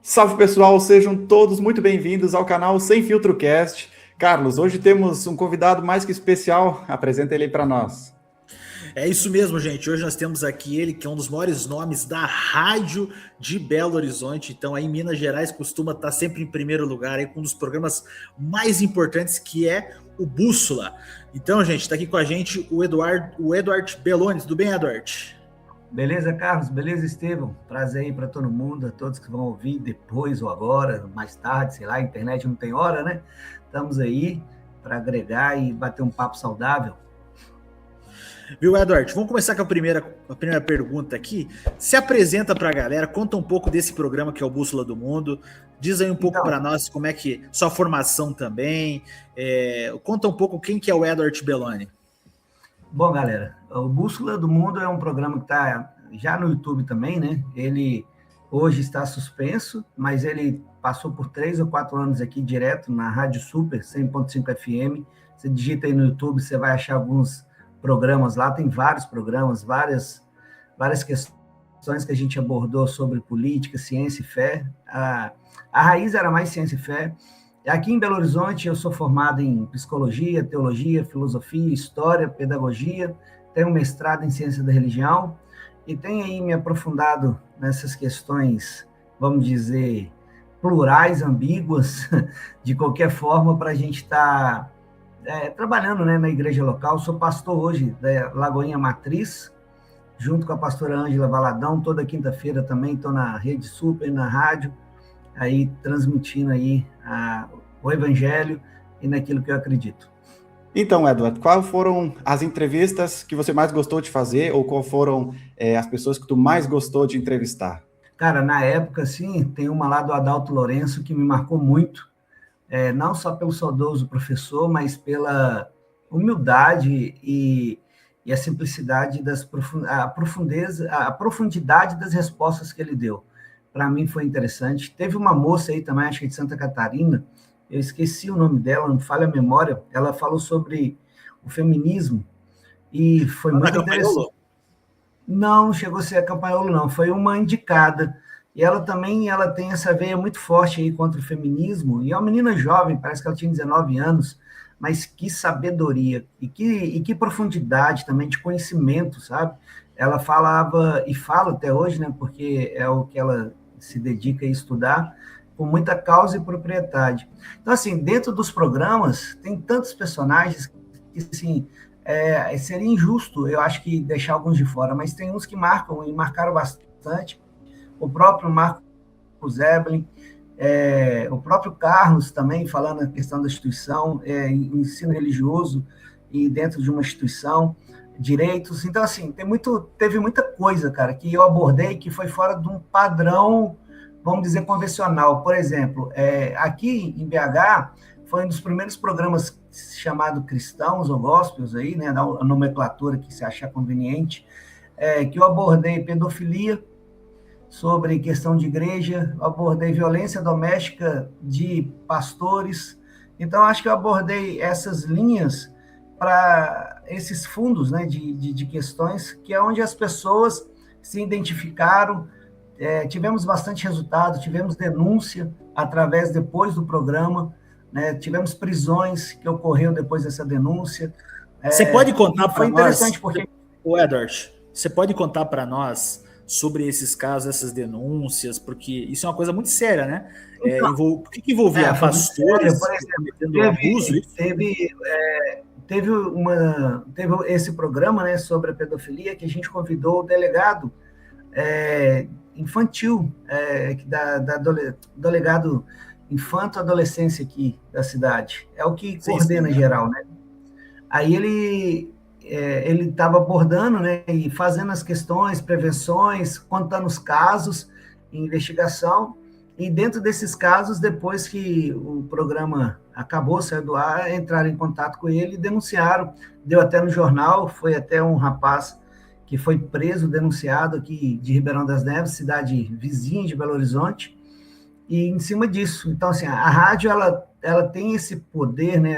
Salve pessoal, sejam todos muito bem-vindos ao canal Sem Filtro Cast. Carlos, hoje temos um convidado mais que especial, apresenta ele aí para nós. É isso mesmo, gente. Hoje nós temos aqui ele, que é um dos maiores nomes da rádio de Belo Horizonte. Então, aí em Minas Gerais costuma estar sempre em primeiro lugar, aí com um dos programas mais importantes, que é o Bússola. Então, gente, está aqui com a gente o Eduardo Belloni. Tudo bem, Eduardo? Beleza, Carlos? Beleza, Estevão? Prazer aí para todo mundo, a todos que vão ouvir depois ou agora, mais tarde, sei lá, a internet não tem hora, né? Estamos aí para agregar e bater um papo saudável. Viu, Eduardo? Vamos começar com a primeira pergunta aqui. Se apresenta para a galera, conta um pouco desse programa que é o Bússola do Mundo. Diz aí um pouco para nós como é que sua formação também. Conta um pouco quem que é o Eduardo Belloni. Bom, galera, o Bússola do Mundo é um programa que está já no YouTube também, né? Ele hoje está suspenso, mas ele passou por 3 ou 4 anos aqui direto na Rádio Super 100.5 FM. Você digita aí no YouTube, você vai achar alguns programas lá, tem vários programas, várias questões que a gente abordou sobre política, ciência e fé. A raiz era mais ciência e fé. Aqui em Belo Horizonte, eu sou formado em psicologia, teologia, filosofia, história, pedagogia, tenho um mestrado em ciência da religião e tenho aí me aprofundado nessas questões, vamos dizer, plurais, ambíguas, de qualquer forma, para a gente estar trabalhando, né, na igreja local. Sou pastor hoje da Lagoinha Matriz, junto com a pastora Ângela Valadão. Toda quinta-feira também estou na Rede Super, na rádio, aí transmitindo aí o evangelho e naquilo que eu acredito. Então, Eduardo, quais foram as entrevistas que você mais gostou de fazer ou qual foram as pessoas que tu mais gostou de entrevistar? Cara, na época, assim, tem uma lá do Adalto Lourenço que me marcou muito, não só pelo saudoso professor, mas pela humildade e a simplicidade, a profundidade das respostas que ele deu. Para mim foi interessante. Teve uma moça aí também, acho que de Santa Catarina, eu esqueci o nome dela, não falha a memória, ela falou sobre o feminismo e foi muito interessante. Não chegou a ser a Campaiolo, não, foi uma indicada. E ela também tem essa veia muito forte aí contra o feminismo, e é uma menina jovem, parece que ela tinha 19 anos, mas que sabedoria, e que profundidade também de conhecimento, sabe? Ela falava, e fala até hoje, né, porque é o que ela se dedica a estudar, com muita causa e propriedade. Então, assim, dentro dos programas, tem tantos personagens que, assim, seria injusto, eu acho que deixar alguns de fora, mas tem uns que marcam, e marcaram bastante. O próprio Marco Zeblin, o próprio Carlos também, falando a questão da instituição, ensino religioso e dentro de uma instituição, direitos. Então, assim, teve muita coisa, cara, que eu abordei que foi fora de um padrão, vamos dizer, convencional. Por exemplo, aqui em BH, foi um dos primeiros programas chamado Cristãos ou Gospels, aí, né, a nomenclatura que se achar conveniente, que eu abordei pedofilia, sobre questão de igreja, abordei violência doméstica de pastores. Então, acho que eu abordei essas linhas para esses fundos, né, de questões, que é onde as pessoas se identificaram. Tivemos bastante resultado, tivemos denúncia depois do programa, né, tivemos prisões que ocorreram depois dessa denúncia. Você pode contar para nós, interessante porque... Edward, você pode contar para nós sobre esses casos, essas denúncias, porque isso é uma coisa muito séria, né? Então, o que envolvia pastores cometendo abuso? Teve esse programa, né, sobre a pedofilia, que a gente convidou o delegado infantil, delegado infanto-adolescência aqui da cidade. É o que coordena em geral, né? Aí ele estava abordando, né, e fazendo as questões, prevenções, contando os casos, investigação, e dentro desses casos, depois que o programa acabou, saiu do ar, entraram em contato com ele e denunciaram, deu até no jornal, foi até um rapaz que foi preso, denunciado aqui de Ribeirão das Neves, cidade vizinha de Belo Horizonte, e em cima disso, então, assim, a rádio, ela tem esse poder, né,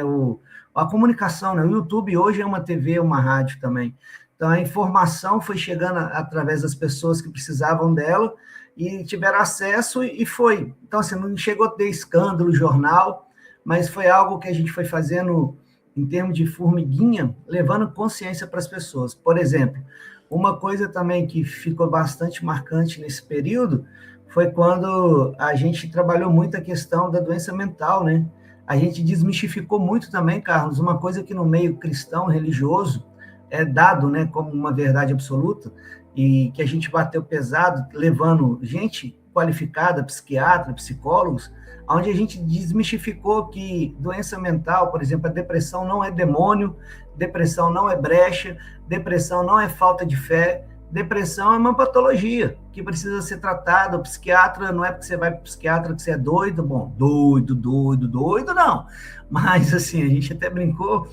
a comunicação, né? O YouTube hoje é uma TV, uma rádio também. Então, a informação foi chegando através das pessoas que precisavam dela, e tiveram acesso e foi. Então, assim, não chegou a ter escândalo, jornal, mas foi algo que a gente foi fazendo em termos de formiguinha, levando consciência para as pessoas. Por exemplo, uma coisa também que ficou bastante marcante nesse período foi quando a gente trabalhou muito a questão da doença mental, né? A gente desmistificou muito também, Carlos, uma coisa que no meio cristão, religioso, é dado, né, como uma verdade absoluta, e que a gente bateu pesado, levando gente qualificada, psiquiatra, psicólogos, onde a gente desmistificou que doença mental, por exemplo, a depressão não é demônio, depressão não é brecha, depressão não é falta de fé, depressão é uma patologia que precisa ser tratada. O psiquiatra, não é porque você vai para o psiquiatra que você é doido, bom, doido não, mas assim, a gente até brincou,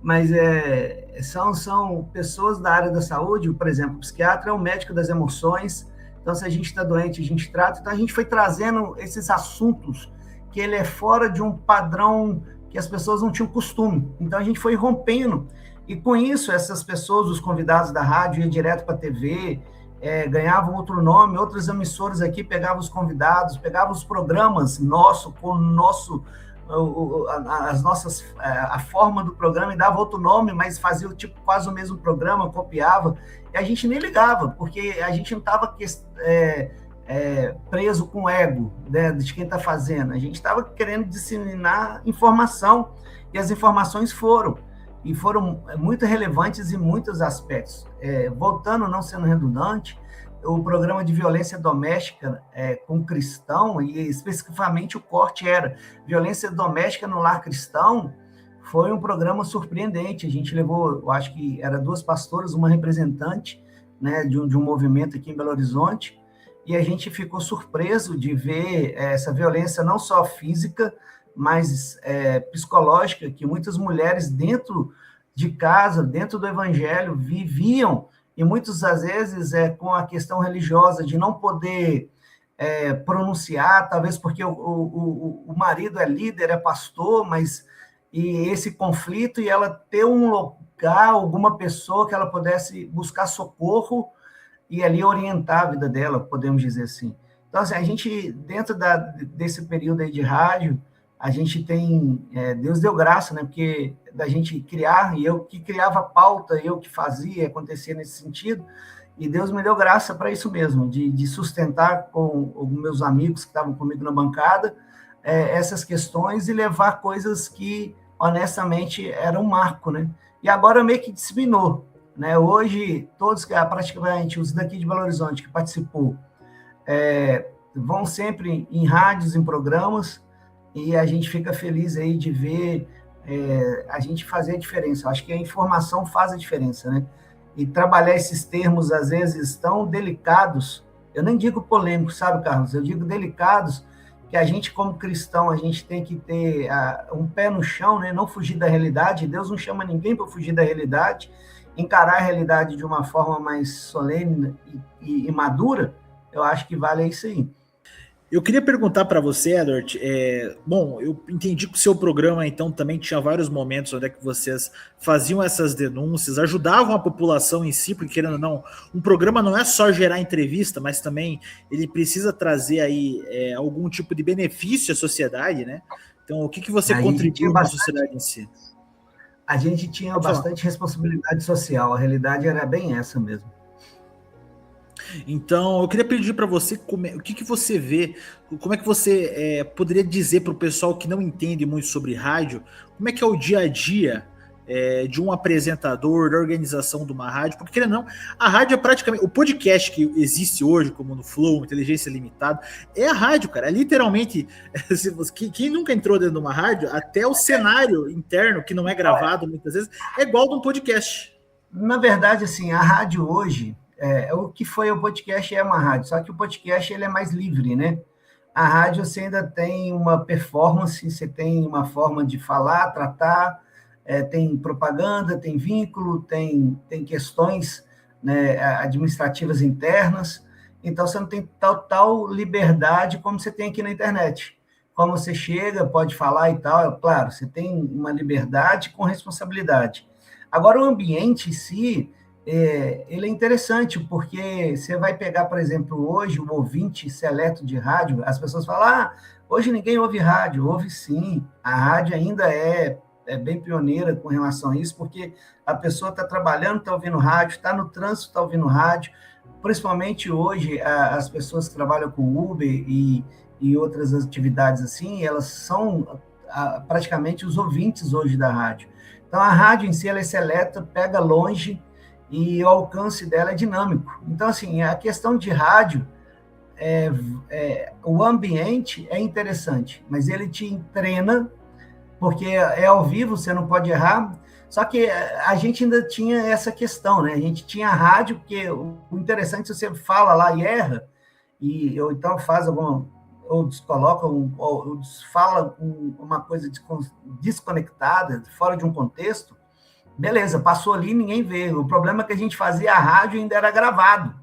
mas são pessoas da área da saúde, por exemplo, o psiquiatra é o médico das emoções, então se a gente está doente, a gente trata, então a gente foi trazendo esses assuntos que ele é fora de um padrão que as pessoas não tinham costume, então a gente foi rompendo, e com isso essas pessoas, os convidados da rádio, iam direto para a TV, ganhavam outro nome, outras emissoras aqui pegavam os convidados, pegavam os programas com o nosso... a forma do programa e dava outro nome, mas fazia tipo quase o mesmo programa, copiava, e a gente nem ligava, porque a gente não estava preso com o ego, né, de quem está fazendo, a gente estava querendo disseminar informação, e as informações foram muito relevantes em muitos aspectos. Voltando, não sendo redundante, o programa de violência doméstica com cristão, e especificamente o corte era violência doméstica no lar cristão, foi um programa surpreendente. A gente levou, eu acho que era 2 pastoras, uma representante, né, de um movimento aqui em Belo Horizonte, e a gente ficou surpreso de ver essa violência não só física, mas psicológica, que muitas mulheres dentro de casa, dentro do evangelho, viviam, e muitas das vezes com a questão religiosa de não poder pronunciar, talvez porque o marido é líder, é pastor, e esse conflito, e ela ter um lugar, alguma pessoa que ela pudesse buscar socorro e ali orientar a vida dela, podemos dizer assim. Então, assim, a gente, dentro desse período aí de rádio, a gente tem, Deus deu graça, né? Porque da gente criar, e eu que criava a pauta, eu que fazia, acontecia nesse sentido, e Deus me deu graça para isso mesmo, de sustentar com os meus amigos que estavam comigo na bancada, essas questões e levar coisas que, honestamente, eram um marco, né? E agora meio que disseminou, né? Hoje, todos, praticamente, os daqui de Belo Horizonte que participou, vão sempre em rádios, em programas, e a gente fica feliz aí de ver a gente fazer a diferença. Eu acho que a informação faz a diferença, né? E trabalhar esses termos, às vezes, tão delicados, eu nem digo polêmicos, sabe, Carlos? Eu digo delicados, que a gente, como cristão, a gente tem que ter um pé no chão, né? Não fugir da realidade. Deus não chama ninguém para fugir da realidade, encarar a realidade de uma forma mais solene e madura. Eu acho que vale isso aí. Eu queria perguntar para você, Edward, bom, eu entendi que o seu programa, então, também tinha vários momentos onde é que vocês faziam essas denúncias, ajudavam a população em si, porque, querendo ou não, um programa não é só gerar entrevista, mas também ele precisa trazer aí algum tipo de benefício à sociedade, né? Então, o que você contribui para a sociedade em si? A gente tinha bastante responsabilidade social, a realidade era bem essa mesmo. Então, eu queria pedir para você o que você vê, como é que você poderia dizer para o pessoal que não entende muito sobre rádio, como é que é o dia a dia de um apresentador, da organização de uma rádio, porque querendo ou não, a rádio é praticamente, o podcast que existe hoje, como no Flow, Inteligência Limitada, é a rádio, cara, é literalmente, quem nunca entrou dentro de uma rádio, até o cenário interno, que não é gravado muitas vezes, é igual de um podcast. Na verdade, assim, a rádio hoje, o que foi o podcast é uma rádio, só que o podcast ele é mais livre, né? A rádio você ainda tem uma performance, você tem uma forma de falar, tratar, tem propaganda, tem vínculo, tem questões, né, administrativas internas, então você não tem tal liberdade como você tem aqui na internet. Como você chega, pode falar e tal, claro, você tem uma liberdade com responsabilidade. Agora, o ambiente em si, ele é interessante, porque você vai pegar, por exemplo, hoje, o ouvinte seleto de rádio, as pessoas falam, hoje ninguém ouve rádio. Ouve sim, a rádio ainda é bem pioneira com relação a isso, porque a pessoa está trabalhando, está ouvindo rádio, está no trânsito, está ouvindo rádio, principalmente hoje, as pessoas que trabalham com Uber e outras atividades assim, elas são praticamente os ouvintes hoje da rádio. Então, a rádio em si, ela é seleta, pega longe, e o alcance dela é dinâmico. Então, assim, a questão de rádio, o ambiente é interessante, mas ele te treina, porque é ao vivo, você não pode errar. Só que a gente ainda tinha essa questão, né? A gente tinha a rádio, porque o interessante é se você fala lá e erra, ou então faz alguma, ou descoloca, ou fala uma coisa desconectada, fora de um contexto, beleza, passou ali, ninguém vê. O problema é que a gente fazia a rádio e ainda era gravado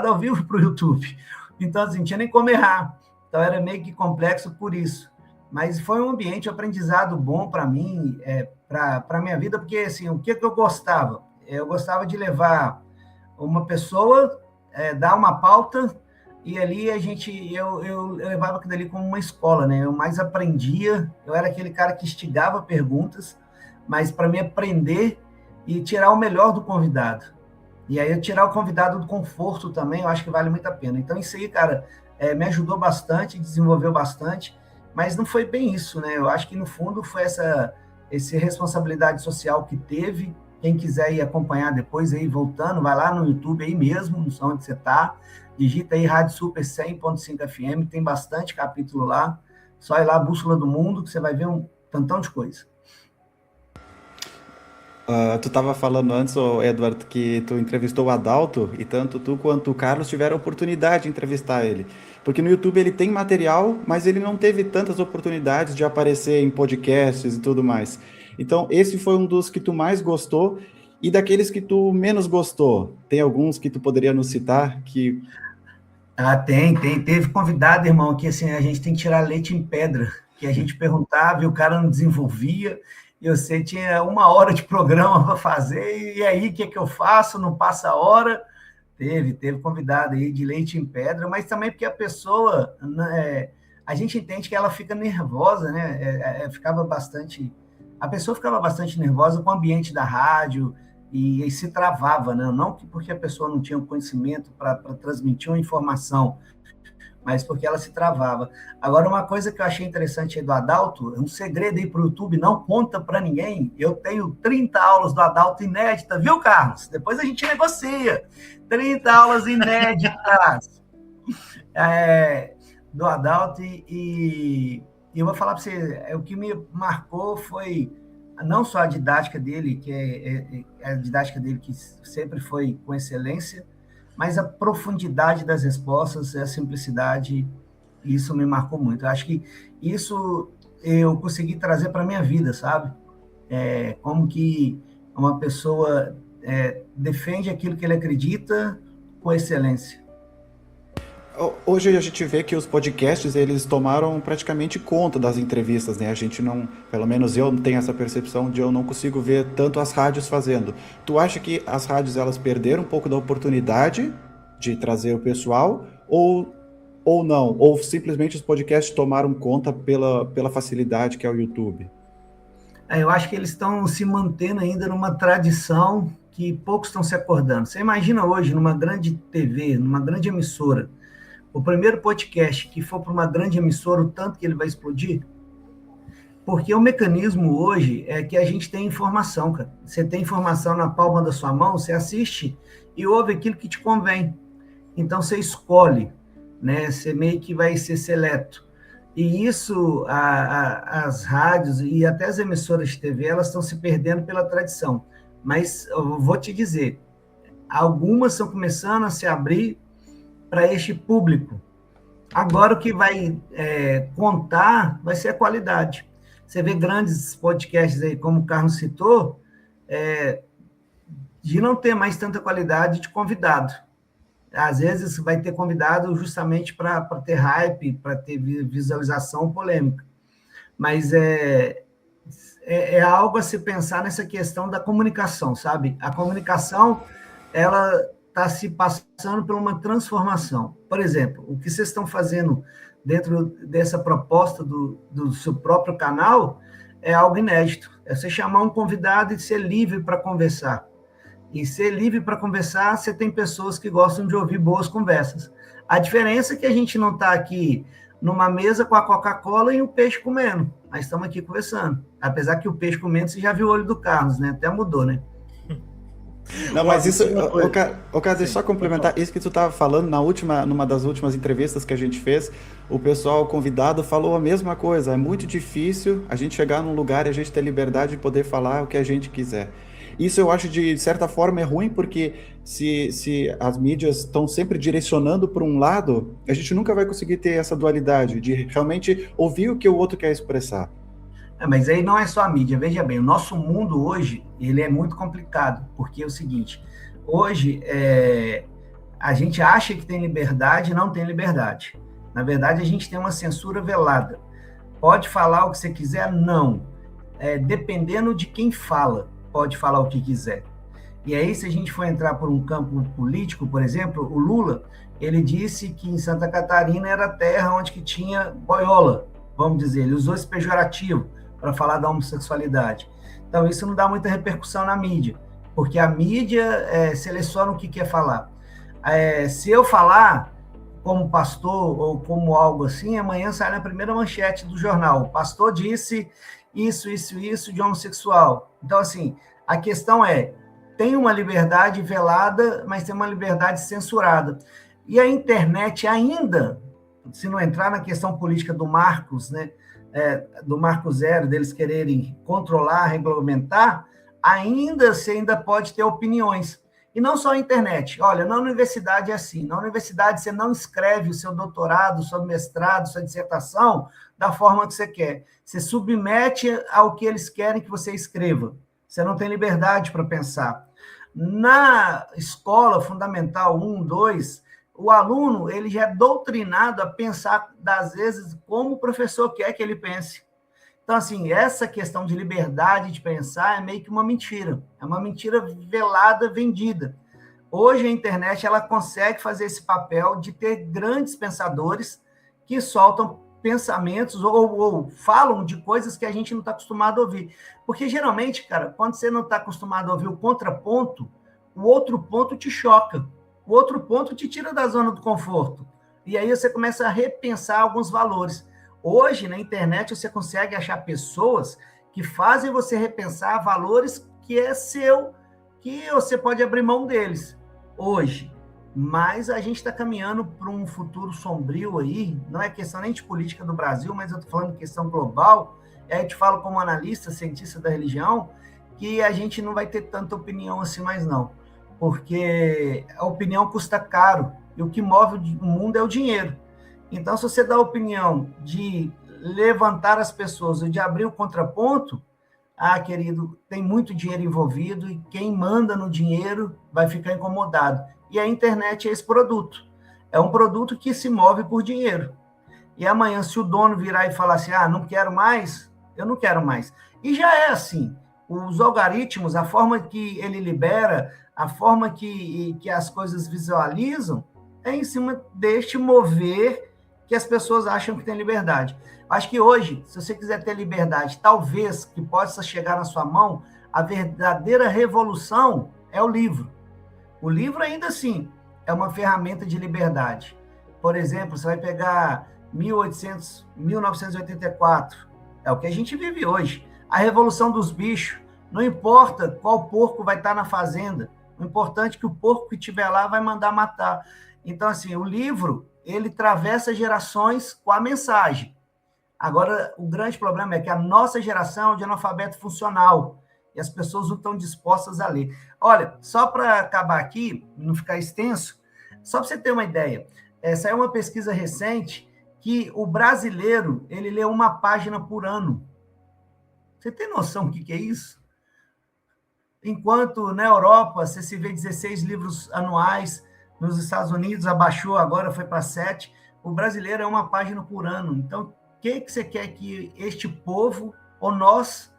ao vivo para o YouTube. Então, assim, não tinha nem como errar. Então, era meio que complexo por isso. Mas foi um ambiente de aprendizado bom para mim, para a minha vida, porque, assim, o que eu gostava? Eu gostava de levar uma pessoa, dar uma pauta, e ali eu levava aquilo ali como uma escola, né? Eu mais aprendia, eu era aquele cara que instigava perguntas, mas para mim aprender e tirar o melhor do convidado. E aí eu tirar o convidado do conforto também, eu acho que vale muito a pena. Então isso aí, cara, me ajudou bastante, desenvolveu bastante, mas não foi bem isso, né? Eu acho que no fundo foi essa responsabilidade social que teve. Quem quiser ir acompanhar depois aí, voltando, vai lá no YouTube aí mesmo, não sei onde você está, digita aí Rádio Super 100.5 FM, tem bastante capítulo lá, só ir lá, Bússola do Mundo, que você vai ver um tantão de coisa. Tu estava falando antes, Edward, que tu entrevistou o Adalto e tanto tu quanto o Carlos tiveram a oportunidade de entrevistar ele. Porque no YouTube ele tem material, mas ele não teve tantas oportunidades de aparecer em podcasts e tudo mais. Então, esse foi um dos que tu mais gostou. E daqueles que tu menos gostou, tem alguns que tu poderia nos citar que... Teve convidado, irmão, que assim, a gente tem que tirar leite em pedra, que a gente perguntava e o cara não desenvolvia, e você tinha 1 hora de programa para fazer, e aí, o que é que eu faço? Não passa a hora. Teve convidado aí de leite em pedra, mas também porque a pessoa, né, a gente entende que ela fica nervosa, né? A pessoa ficava bastante nervosa com o ambiente da rádio e se travava, né? Não porque a pessoa não tinha o conhecimento para transmitir uma informação, mas porque ela se travava. Agora, uma coisa que eu achei interessante aí do Adalto, um segredo aí para o YouTube, não conta para ninguém, eu tenho 30 aulas do Adalto inéditas, viu, Carlos? Depois a gente negocia. 30 aulas inéditas do Adalto, e eu vou falar para você, o que me marcou foi não só a didática dele, que é a didática dele que sempre foi com excelência, mas a profundidade das respostas, a simplicidade, isso me marcou muito. Eu acho que isso eu consegui trazer para a minha vida, sabe? Como que uma pessoa defende aquilo que ele acredita com excelência. Hoje a gente vê que os podcasts, eles tomaram praticamente conta das entrevistas, né? A gente não, pelo menos eu tenho essa percepção de eu não consigo ver tanto as rádios fazendo. Tu acha que as rádios, elas perderam um pouco da oportunidade de trazer o pessoal, ou não? Ou simplesmente os podcasts tomaram conta pela facilidade que é o YouTube? Eu acho que eles estão se mantendo ainda numa tradição que poucos estão se acordando. Você imagina hoje, numa grande TV, numa grande emissora, o primeiro podcast que for para uma grande emissora, o tanto que ele vai explodir? Porque o mecanismo hoje é que a gente tem informação, cara. Você tem informação na palma da sua mão, você assiste e ouve aquilo que te convém. Então, você escolhe, né? Você meio que vai ser seleto. E isso, as rádios e até as emissoras de TV, elas estão se perdendo pela tradição. Mas eu vou te dizer, algumas estão começando a se abrir para este público. Agora, o que vai contar vai ser a qualidade. Você vê grandes podcasts aí, como o Carlos citou, de não ter mais tanta qualidade de convidado. Às vezes vai ter convidado justamente para ter hype, para ter visualização polêmica. Mas é algo a se pensar nessa questão da comunicação, sabe? A comunicação, ela está se passando por uma transformação. Por exemplo, o que vocês estão fazendo dentro dessa proposta do seu próprio canal é algo inédito. É você chamar um convidado e ser livre para conversar. E ser livre para conversar, você tem pessoas que gostam de ouvir boas conversas. A diferença é que a gente não está aqui numa mesa com a Coca-Cola e o peixe comendo. Nós estamos aqui conversando. Apesar que o peixe comendo, você já viu o olho do Carlos, né? Até mudou, né? Não, mas isso, deixa eu só complementar isso que tu estava falando numa das últimas entrevistas que a gente fez, o pessoal convidado falou a mesma coisa, é muito difícil a gente chegar num lugar e a gente ter liberdade de poder falar o que a gente quiser. Isso eu acho de certa forma é ruim, porque se as mídias estão sempre direcionando para um lado, a gente nunca vai conseguir ter essa dualidade de realmente ouvir o que o outro quer expressar. Mas aí não é só a mídia, veja bem, o nosso mundo hoje, ele é muito complicado, porque é o seguinte, hoje a gente acha que tem liberdade e não tem liberdade. Na verdade, a gente tem uma censura velada. Pode falar o que você quiser? Não. Dependendo de quem fala, pode falar o que quiser. E aí, se a gente for entrar por um campo político, por exemplo, o Lula, ele disse que em Santa Catarina era a terra onde que tinha boiola, vamos dizer, ele usou esse pejorativo para falar da homossexualidade. Então, isso não dá muita repercussão na mídia, porque a mídia seleciona o que quer falar. Se eu falar como pastor ou como algo assim, amanhã sai na primeira manchete do jornal. O pastor disse isso de homossexual. Então, assim, a questão tem uma liberdade velada, mas tem uma liberdade censurada. E a internet ainda, se não entrar na questão política do Marcos, né, do Marco Zero, deles quererem controlar, regulamentar, você ainda pode ter opiniões. E não só a internet. Olha, na universidade é assim. Na universidade você não escreve o seu doutorado, o seu mestrado, sua dissertação da forma que você quer. Você submete ao que eles querem que você escreva. Você não tem liberdade para pensar. Na escola fundamental 1, 2, o aluno ele já é doutrinado a pensar, às vezes, como o professor quer que ele pense. Então, assim, essa questão de liberdade de pensar é meio que uma mentira. É uma mentira velada, vendida. Hoje, a internet ela consegue fazer esse papel de ter grandes pensadores que soltam pensamentos ou falam de coisas que a gente não está acostumado a ouvir. Porque, geralmente, cara, quando você não está acostumado a ouvir o contraponto, o outro ponto te choca. O outro ponto te tira da zona do conforto. E aí você começa a repensar alguns valores. Hoje, na internet, você consegue achar pessoas que fazem você repensar valores que é seu, que você pode abrir mão deles hoje. Mas a gente está caminhando para um futuro sombrio aí, não é questão nem de política do Brasil, mas eu estou falando de questão global, e aí eu te falo como analista, cientista da religião, que a gente não vai ter tanta opinião assim mais não, porque a opinião custa caro, e o que move o mundo é o dinheiro. Então, se você dá a opinião de levantar as pessoas ou de abrir o contraponto, querido, tem muito dinheiro envolvido e quem manda no dinheiro vai ficar incomodado. E a internet é esse produto. É um produto que se move por dinheiro. E amanhã, se o dono virar e falar assim, não quero mais, eu não quero mais. E já é assim. Os algoritmos, a forma que ele libera, a forma que as coisas visualizam, é em cima deste mover que as pessoas acham que tem liberdade. Acho que hoje, se você quiser ter liberdade, talvez que possa chegar na sua mão, a verdadeira revolução é o livro. O livro, ainda assim, é uma ferramenta de liberdade. Por exemplo, você vai pegar 1984, é o que a gente vive hoje. A Revolução dos Bichos, não importa qual porco vai estar na fazenda, o importante é que o porco que estiver lá vai mandar matar. Então, assim, o livro, ele atravessa gerações com a mensagem. Agora, o grande problema é que a nossa geração é de analfabeto funcional e as pessoas não estão dispostas a ler. Olha, só para acabar aqui, não ficar extenso, só para você ter uma ideia, essa é uma pesquisa recente que o brasileiro, ele lê uma página por ano. Você tem noção do que é isso? Enquanto na Europa você se vê 16 livros anuais, nos Estados Unidos abaixou, agora foi para 7, o brasileiro é uma página por ano. Então, o que você quer que este povo, ou nós,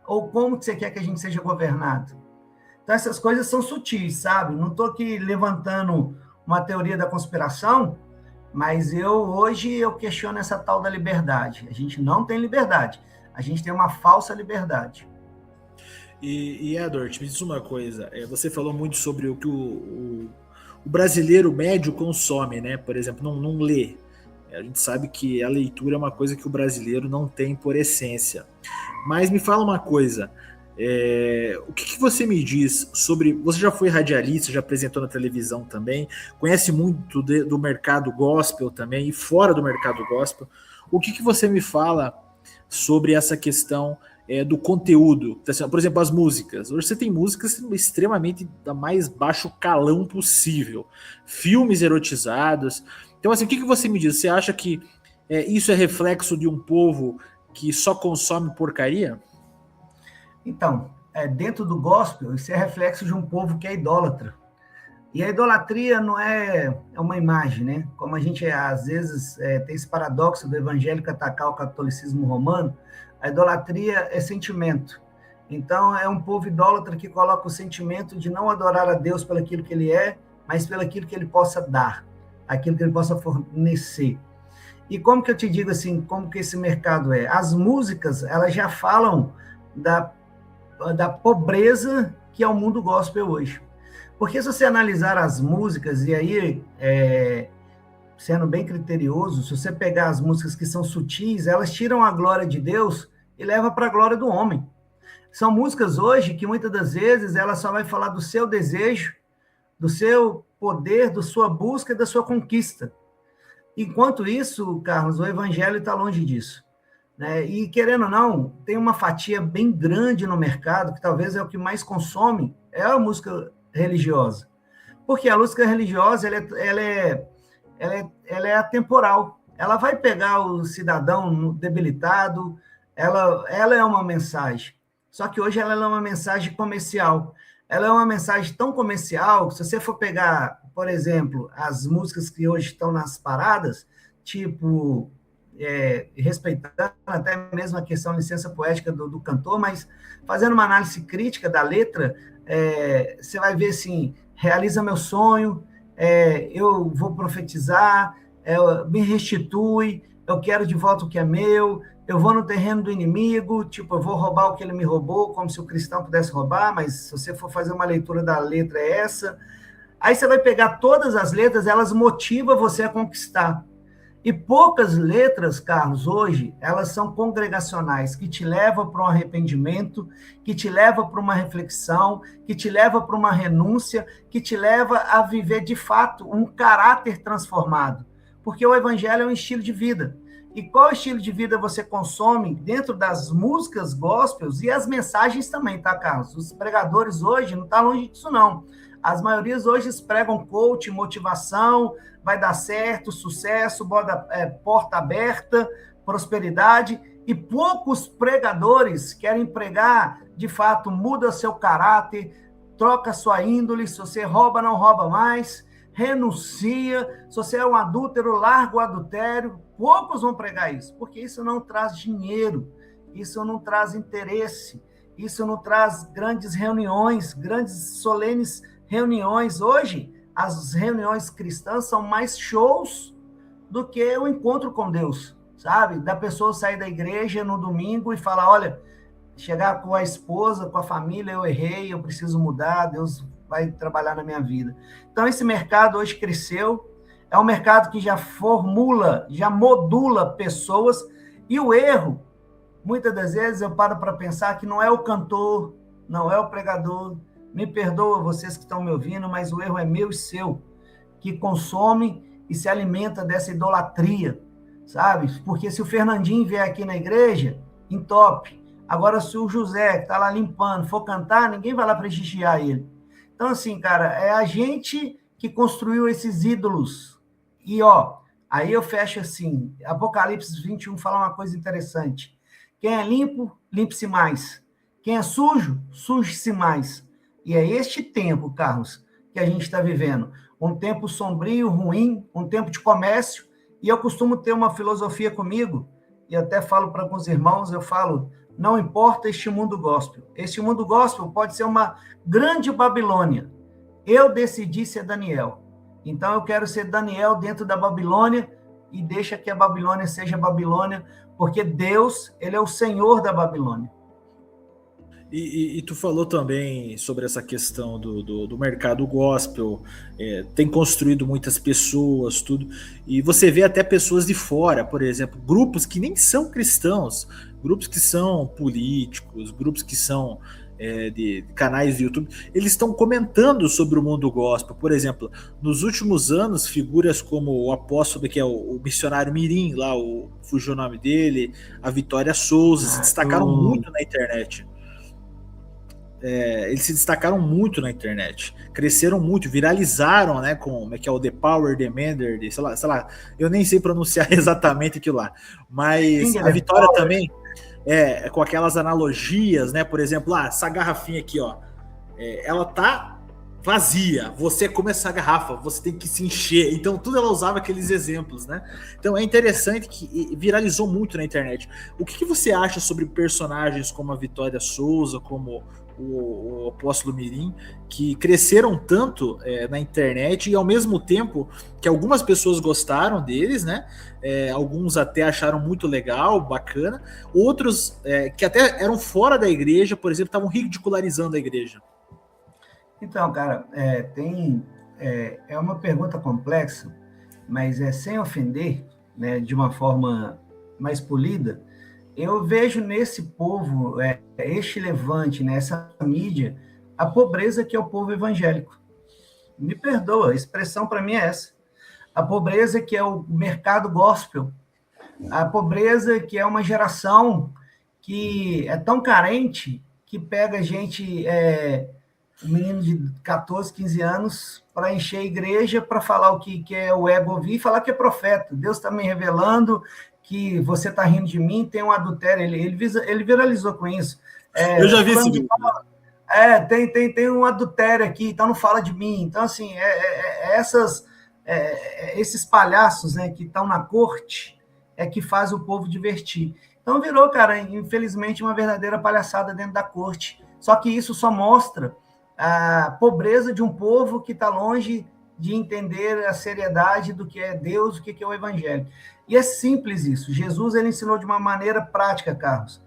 Ou como que você quer que a gente seja governado? Então, essas coisas são sutis, sabe? Não estou aqui levantando uma teoria da conspiração, mas hoje eu questiono essa tal da liberdade. A gente não tem liberdade, a gente tem uma falsa liberdade. E Edward, me diz uma coisa, você falou muito sobre o que o brasileiro médio consome, né? Por exemplo, não lê. A gente sabe que a leitura é uma coisa que o brasileiro não tem por essência. Mas me fala uma coisa, o que você me diz sobre... Você já foi radialista, já apresentou na televisão também, conhece muito do mercado gospel também, e fora do mercado gospel. O que você me fala sobre essa questão do conteúdo? Por exemplo, as músicas. Hoje você tem músicas extremamente da mais baixo calão possível. Filmes erotizados. Então, assim, o que você me diz? Você acha que isso é reflexo de um povo que só consome porcaria? Então, dentro do gospel, isso é reflexo de um povo que é idólatra. E a idolatria não é uma imagem, né? Como a gente, às vezes, tem esse paradoxo do evangélico atacar o catolicismo romano, a idolatria é sentimento. Então, é um povo idólatra que coloca o sentimento de não adorar a Deus pelo aquilo que ele é, mas pelo aquilo que ele possa dar, aquilo que ele possa fornecer. E como que eu te digo assim, como que esse mercado é? As músicas, elas já falam da pobreza que é o mundo gospel hoje. Porque se você analisar as músicas, e aí, sendo bem criterioso, se você pegar as músicas que são sutis, elas tiram a glória de Deus e levam para a glória do homem. São músicas hoje que muitas das vezes ela só vai falar do seu desejo, do seu poder, da sua busca e da sua conquista. Enquanto isso, Carlos, o evangelho está longe disso. Né? E, querendo ou não, tem uma fatia bem grande no mercado, que talvez é o que mais consome, é a música religiosa. Porque a música religiosa ela é atemporal. Ela vai pegar o cidadão debilitado, ela é uma mensagem. Só que hoje ela é uma mensagem comercial. Ela é uma mensagem tão comercial, que se você for pegar, por exemplo, as músicas que hoje estão nas paradas, tipo, respeitando até mesmo a questão de licença poética do cantor, mas fazendo uma análise crítica da letra, você vai ver assim, realiza meu sonho, eu vou profetizar, me restitui, eu quero de volta o que é meu, eu vou no terreno do inimigo, tipo, eu vou roubar o que ele me roubou, como se o cristão pudesse roubar, mas se você for fazer uma leitura da letra é essa. Aí você vai pegar todas as letras, elas motivam você a conquistar. E poucas letras, Carlos, hoje, elas são congregacionais, que te levam para um arrependimento, que te levam para uma reflexão, que te levam para uma renúncia, que te leva a viver, de fato, um caráter transformado. Porque o evangelho é um estilo de vida. E qual estilo de vida você consome dentro das músicas gospels e as mensagens também, tá, Carlos? Os pregadores hoje não estão longe disso, não. As maiorias hoje pregam coach, motivação, vai dar certo, sucesso, porta aberta, prosperidade, e poucos pregadores querem pregar, de fato, muda seu caráter, troca sua índole, se você rouba, não rouba mais, renuncia, se você é um adúltero, larga o adultério. Poucos vão pregar isso, porque isso não traz dinheiro, isso não traz interesse, isso não traz grandes reuniões, grandes solenes reuniões. Hoje, as reuniões cristãs são mais shows do que o encontro com Deus, sabe? Da pessoa sair da igreja no domingo e falar, olha, chegar com a esposa, com a família, eu errei, eu preciso mudar, Deus vai trabalhar na minha vida. Então, esse mercado hoje cresceu, é um mercado que já formula, já modula pessoas, e o erro, muitas das vezes eu paro para pensar que não é o cantor, não é o pregador, me perdoa vocês que estão me ouvindo, mas o erro é meu e seu, que consome e se alimenta dessa idolatria, sabe? Porque se o Fernandinho vier aqui na igreja, entope. Agora, se o José, que está lá limpando, for cantar, ninguém vai lá prestigiar ele. Então, assim, cara, é a gente que construiu esses ídolos. E, aí eu fecho assim, Apocalipse 21 fala uma coisa interessante. Quem é limpo, limpe-se mais. Quem é sujo, suje-se mais. E é este tempo, Carlos, que a gente está vivendo. Um tempo sombrio, ruim, um tempo de comércio. E eu costumo ter uma filosofia comigo, e até falo para alguns irmãos, eu falo, não importa este mundo gospel. Este mundo gospel pode ser uma grande Babilônia. Eu decidi ser Daniel. Então eu quero ser Daniel dentro da Babilônia e deixa que a Babilônia seja Babilônia, porque Deus, ele é o Senhor da Babilônia. E tu falou também sobre essa questão do mercado gospel, tem construído muitas pessoas, tudo, e você vê até pessoas de fora, por exemplo, grupos que nem são cristãos, grupos que são políticos, grupos que são de canais do YouTube, eles estão comentando sobre o mundo gospel. Por exemplo, nos últimos anos, figuras como o apóstolo, que é o missionário Mirim, lá, fugiu o nome dele, a Vitória Souza, se destacaram muito na internet. Eles se destacaram muito na internet, cresceram muito, viralizaram, né, como é que é o The Power Demander, sei lá, eu nem sei pronunciar exatamente aquilo lá, mas a Vitória também, com aquelas analogias, né, por exemplo, essa garrafinha aqui, ó, ela tá vazia, você come essa garrafa, você tem que se encher, então tudo ela usava aqueles exemplos, né, então é interessante que viralizou muito na internet. O que você acha sobre personagens como a Vitória Souza, como o apóstolo Mirim, que cresceram tanto na internet, e ao mesmo tempo que algumas pessoas gostaram deles, né? Alguns até acharam muito legal, bacana, outros que até eram fora da igreja, por exemplo, estavam ridicularizando a igreja. Então, cara, é uma pergunta complexa, mas sem ofender, né, de uma forma mais polida. Eu vejo nesse povo, este levante, nessa mídia, a pobreza que é o povo evangélico. Me perdoa, a expressão para mim é essa. A pobreza que é o mercado gospel. A pobreza que é uma geração que é tão carente que pega gente, um menino de 14, 15 anos, para encher a igreja, para falar o que é o ego ouvir e falar que é profeta. Deus está me revelando que você está rindo de mim, tem um adultério, ele viralizou com isso. Eu já vi esse vídeo. Tem um adultério aqui, então não fala de mim. Então, assim, esses palhaços, né, que estão na corte que faz o povo divertir. Então virou, cara, infelizmente, uma verdadeira palhaçada dentro da corte. Só que isso só mostra a pobreza de um povo que está longe de entender a seriedade do que é Deus, o que é o evangelho. E é simples isso. Jesus, ele ensinou de uma maneira prática, Carlos.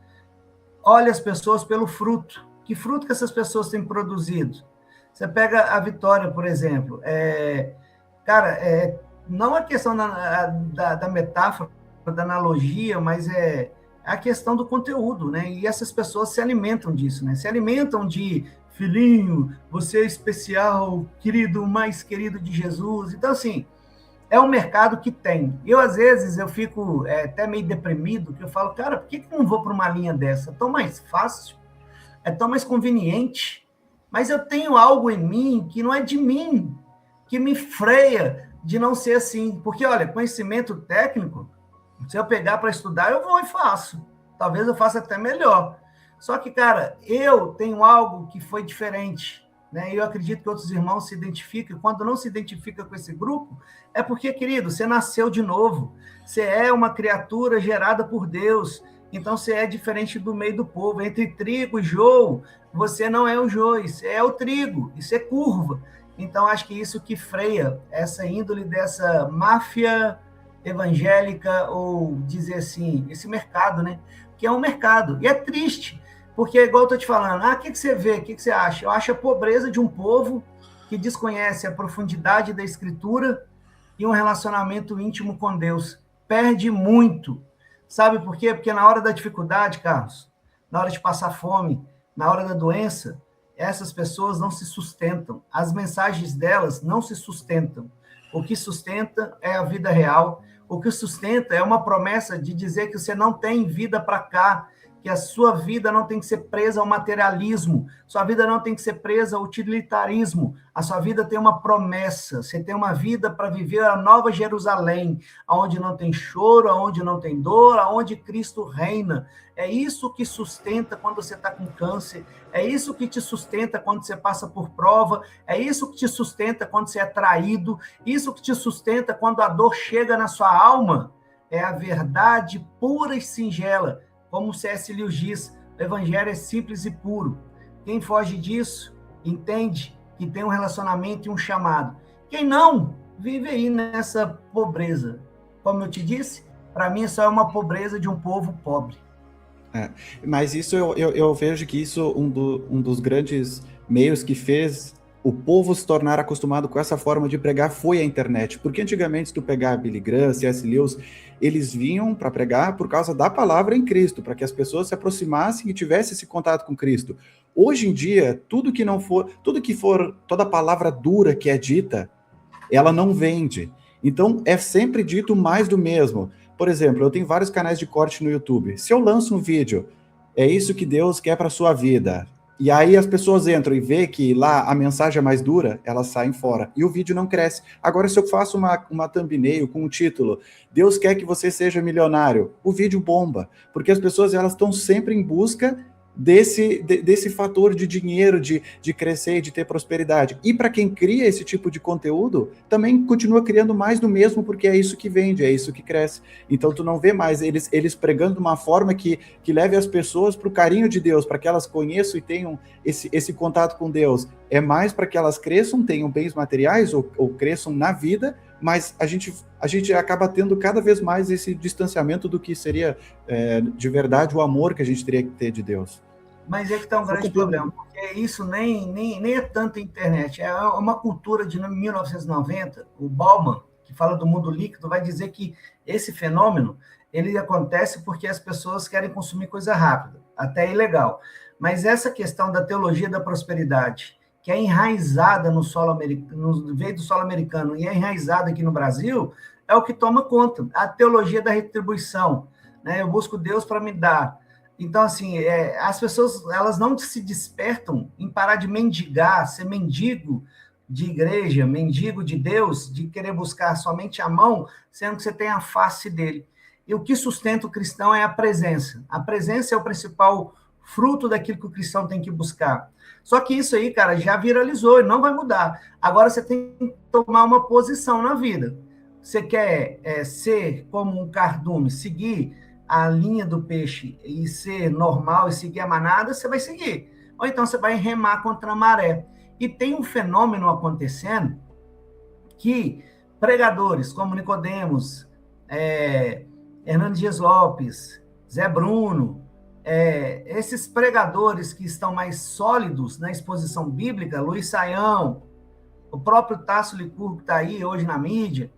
Olha as pessoas pelo fruto. Que fruto que essas pessoas têm produzido? Você pega a Vitória, por exemplo. Não a questão da metáfora, da analogia, mas a questão do conteúdo, né? E essas pessoas se alimentam disso, né? Se alimentam de filhinho, você é especial, querido, mais querido de Jesus. Então, assim, é um mercado que tem. Eu, às vezes, eu fico até meio deprimido, que eu falo, cara, por que eu não vou para uma linha dessa? É tão mais fácil, é tão mais conveniente, mas eu tenho algo em mim que não é de mim, que me freia de não ser assim. Porque, olha, conhecimento técnico, se eu pegar para estudar, eu vou e faço. Talvez eu faça até melhor. Só que, cara, eu tenho algo que foi diferente, né? Eu acredito que outros irmãos se identificam. Quando não se identifica com esse grupo, é porque, querido, você nasceu de novo. Você é uma criatura gerada por Deus. Então, você é diferente do meio do povo. Entre trigo e joio, você não é o joio, você é o trigo. Isso é curva. Então, acho que isso que freia essa índole dessa máfia evangélica, ou dizer assim, esse mercado, né? Que é um mercado. E é triste, porque, igual eu estou te falando, o que você vê, o que você acha? Eu acho a pobreza de um povo que desconhece a profundidade da Escritura e um relacionamento íntimo com Deus. Perde muito. Sabe por quê? Porque na hora da dificuldade, Carlos, na hora de passar fome, na hora da doença, essas pessoas não se sustentam. As mensagens delas não se sustentam. O que sustenta é a vida real. O que sustenta é uma promessa de dizer que você não tem vida para cá, que a sua vida não tem que ser presa ao materialismo, sua vida não tem que ser presa ao utilitarismo, a sua vida tem uma promessa, você tem uma vida para viver a nova Jerusalém, onde não tem choro, onde não tem dor, onde Cristo reina. É isso que sustenta quando você está com câncer, é isso que te sustenta quando você passa por prova, é isso que te sustenta quando você é traído, isso que te sustenta quando a dor chega na sua alma, é a verdade pura e singela. Como o C.S. Lewis diz, O evangelho é simples e puro. Quem foge disso, entende que tem um relacionamento e um chamado. Quem não, vive aí nessa pobreza. Como eu te disse, para mim só é uma pobreza de um povo pobre. Mas isso eu vejo que isso um dos grandes meios que fez o povo se tornar acostumado com essa forma de pregar foi a internet. Porque antigamente, se tu pegar Billy Graham, C.S. Lewis, eles vinham para pregar por causa da palavra em Cristo, para que as pessoas se aproximassem e tivessem esse contato com Cristo. Hoje em dia, tudo que for, toda palavra dura que é dita, ela não vende. Então, é sempre dito mais do mesmo. Por exemplo, eu tenho vários canais de corte no YouTube. Se eu lanço um vídeo, é isso que Deus quer para a sua vida. E aí as pessoas entram e vê que lá a mensagem é mais dura, elas saem fora. E o vídeo não cresce. Agora, se eu faço uma thumbnail com o título Deus quer que você seja milionário, o vídeo bomba. Porque as pessoas elas estão sempre em busca desse fator de dinheiro, de crescer e de ter prosperidade. E para quem cria esse tipo de conteúdo, também continua criando mais do mesmo, porque é isso que vende, é isso que cresce. Então tu não vê mais eles pregando de uma forma que leve as pessoas para o carinho de Deus, para que elas conheçam e tenham esse contato com Deus. É mais para que elas cresçam, tenham bens materiais ou cresçam na vida, mas a gente acaba tendo cada vez mais esse distanciamento do que seria de verdade o amor que a gente teria que ter de Deus. Mas é que está um grande problema, porque isso nem é tanto internet, é uma cultura de 1990, o Bauman, que fala do mundo líquido, vai dizer que esse fenômeno, ele acontece porque as pessoas querem consumir coisa rápida, até ilegal. Mas essa questão da teologia da prosperidade, que é enraizada no solo americano, veio do solo americano e é enraizada aqui no Brasil, é o que toma conta. A teologia da retribuição, né? Eu busco Deus para me dar. Então, assim, as pessoas elas não se despertam em parar de mendigar, ser mendigo de igreja, mendigo de Deus, de querer buscar somente a mão, sendo que você tem a face dele. E o que sustenta o cristão é a presença. A presença é o principal fruto daquilo que o cristão tem que buscar. Só que isso aí, cara, já viralizou e não vai mudar. Agora você tem que tomar uma posição na vida. Você quer ser como um cardume, seguir a linha do peixe e ser normal e seguir a manada, você vai seguir. Ou então você vai remar contra a maré. E tem um fenômeno acontecendo que pregadores como Nicodemos, Hernando Dias Lopes, Zé Bruno, esses pregadores que estão mais sólidos na exposição bíblica, Luiz Saião, o próprio Tasso Licurgo que está aí hoje na mídia,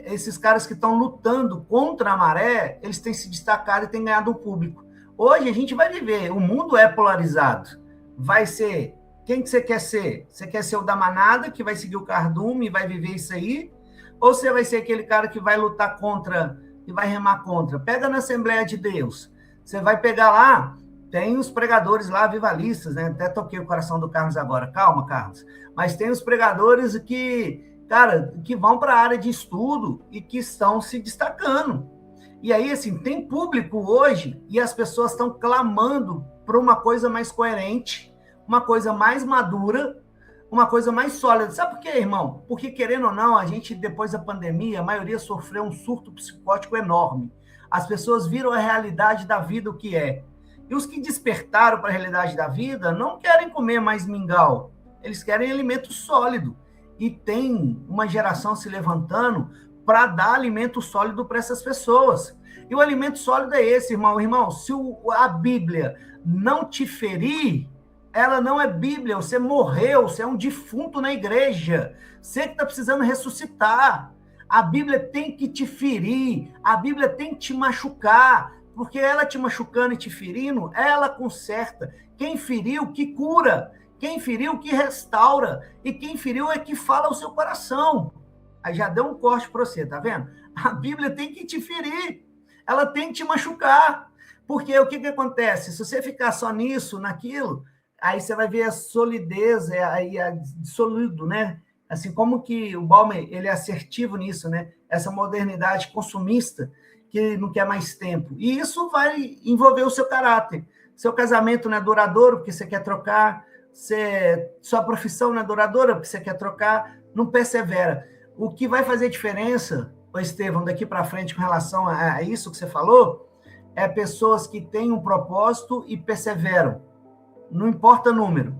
esses caras que estão lutando contra a maré, eles têm se destacado e têm ganhado um público. Hoje a gente vai viver, o mundo é polarizado. Vai ser, quem que você quer ser? Você quer ser o da manada, que vai seguir o cardume e vai viver isso aí? Ou você vai ser aquele cara que vai lutar contra e vai remar contra? Pega na Assembleia de Deus. Você vai pegar lá, tem os pregadores lá, avivalistas, né? Até toquei o coração do Carlos agora. Calma, Carlos. Mas tem os pregadores que vão para a área de estudo e que estão se destacando. E aí, assim, tem público hoje e as pessoas estão clamando por uma coisa mais coerente, uma coisa mais madura, uma coisa mais sólida. Sabe por quê, irmão? Porque, querendo ou não, a gente, depois da pandemia, a maioria sofreu um surto psicótico enorme. As pessoas viram a realidade da vida o que é. E os que despertaram para a realidade da vida não querem comer mais mingau. Eles querem alimento sólido. E tem uma geração se levantando para dar alimento sólido para essas pessoas. E o alimento sólido é esse, irmão. Irmão, se a Bíblia não te ferir, ela não é Bíblia. Você morreu, você é um defunto na igreja. Você que está precisando ressuscitar. A Bíblia tem que te ferir, a Bíblia tem que te machucar, porque ela te machucando e te ferindo, ela conserta. Quem feriu, que cura. Quem feriu, que restaura. E quem feriu é que fala ao seu coração. Aí já deu um corte para você, tá vendo? A Bíblia tem que te ferir. Ela tem que te machucar. Porque o que acontece? Se você ficar só nisso, naquilo, aí você vai ver a solidez, solido, né? Assim, como que o Bauman, ele é assertivo nisso, né? Essa modernidade consumista que não quer mais tempo. E isso vai envolver o seu caráter. Seu casamento não é duradouro porque você quer trocar, sua profissão não é duradoura porque você quer trocar, não persevera. O que vai fazer diferença, Estevão, daqui para frente com relação a isso que você falou, é pessoas que têm um propósito e perseveram. Não importa o número.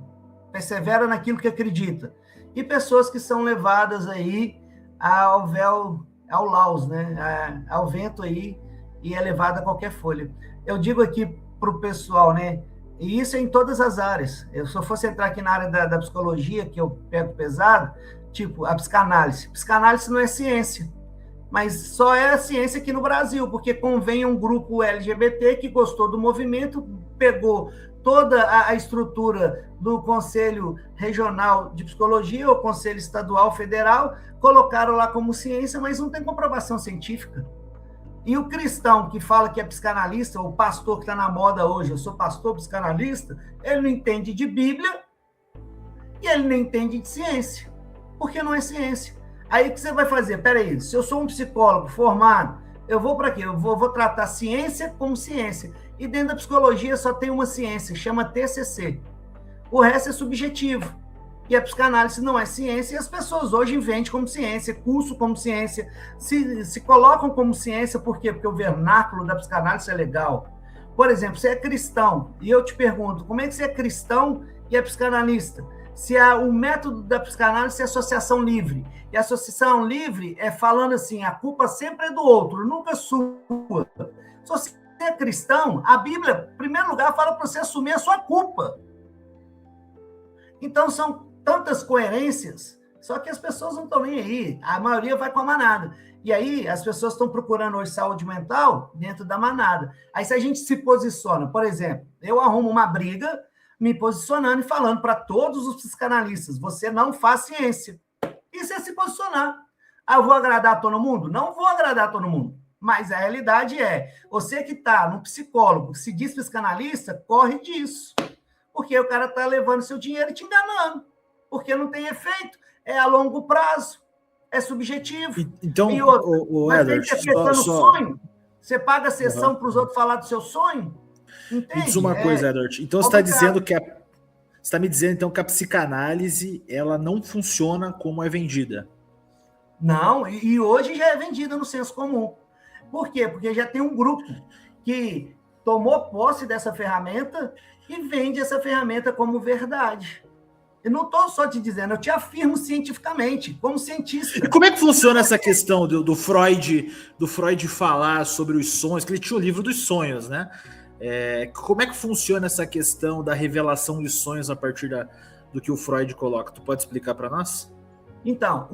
Persevera naquilo que acredita. E pessoas que são levadas aí ao véu, ao laus, né? Ao vento aí, e é levada a qualquer folha. Eu digo aqui para o pessoal, né? E isso é em todas as áreas. Se eu fosse entrar aqui na área da psicologia, que eu pego pesado, tipo a psicanálise. Psicanálise não é ciência, mas só é a ciência aqui no Brasil, porque convém um grupo LGBT que gostou do movimento, pegou toda a estrutura do Conselho Regional de Psicologia, ou Conselho Estadual Federal, colocaram lá como ciência, mas não tem comprovação científica. E o cristão que fala que é psicanalista, o pastor que está na moda hoje, eu sou pastor psicanalista, ele não entende de Bíblia e ele não entende de ciência, porque não é ciência. Aí o que você vai fazer? Peraí, se eu sou um psicólogo formado, eu vou para quê? Eu vou tratar ciência como ciência. E dentro da psicologia só tem uma ciência, chama TCC. O resto é subjetivo. E a psicanálise não é ciência, e as pessoas hoje vendem como ciência, curso como ciência, se colocam como ciência, por quê? Porque o vernáculo da psicanálise é legal. Por exemplo, você é cristão, e eu te pergunto, como é que você é cristão e é psicanalista? Se o método da psicanálise é associação livre, e a associação livre é falando assim, a culpa sempre é do outro, nunca sua. Se você é cristão, a Bíblia, em primeiro lugar, fala para você assumir a sua culpa. Então, são tantas coerências, só que as pessoas não estão nem aí, a maioria vai com a manada. E aí, as pessoas estão procurando hoje saúde mental dentro da manada. Aí, se a gente se posiciona, por exemplo, eu arrumo uma briga, me posicionando e falando para todos os psicanalistas, você não faz ciência. Isso é se posicionar. Ah, eu vou agradar todo mundo? Não vou agradar todo mundo. Mas a realidade é, você que está no psicólogo, que se diz psicanalista, corre disso. Porque o cara está levando seu dinheiro e te enganando. Porque não tem efeito, é a longo prazo, é subjetivo. Então, e outro, mas Edward, interpretando sonho, você paga a sessão para os outros falar do seu sonho? Entende? Me diz uma coisa, Edward. Então, você está dizendo que você está me dizendo então que a psicanálise ela não funciona como é vendida? Não, e hoje já é vendida no senso comum. Por quê? Porque já tem um grupo que tomou posse dessa ferramenta e vende essa ferramenta como verdade. Eu não estou só te dizendo, eu te afirmo cientificamente, como cientista. E como é que funciona essa questão do Freud falar sobre os sonhos, que ele tinha o livro dos sonhos, né? Como é que funciona essa questão da revelação de sonhos a partir do que o Freud coloca? Tu pode explicar para nós? Então,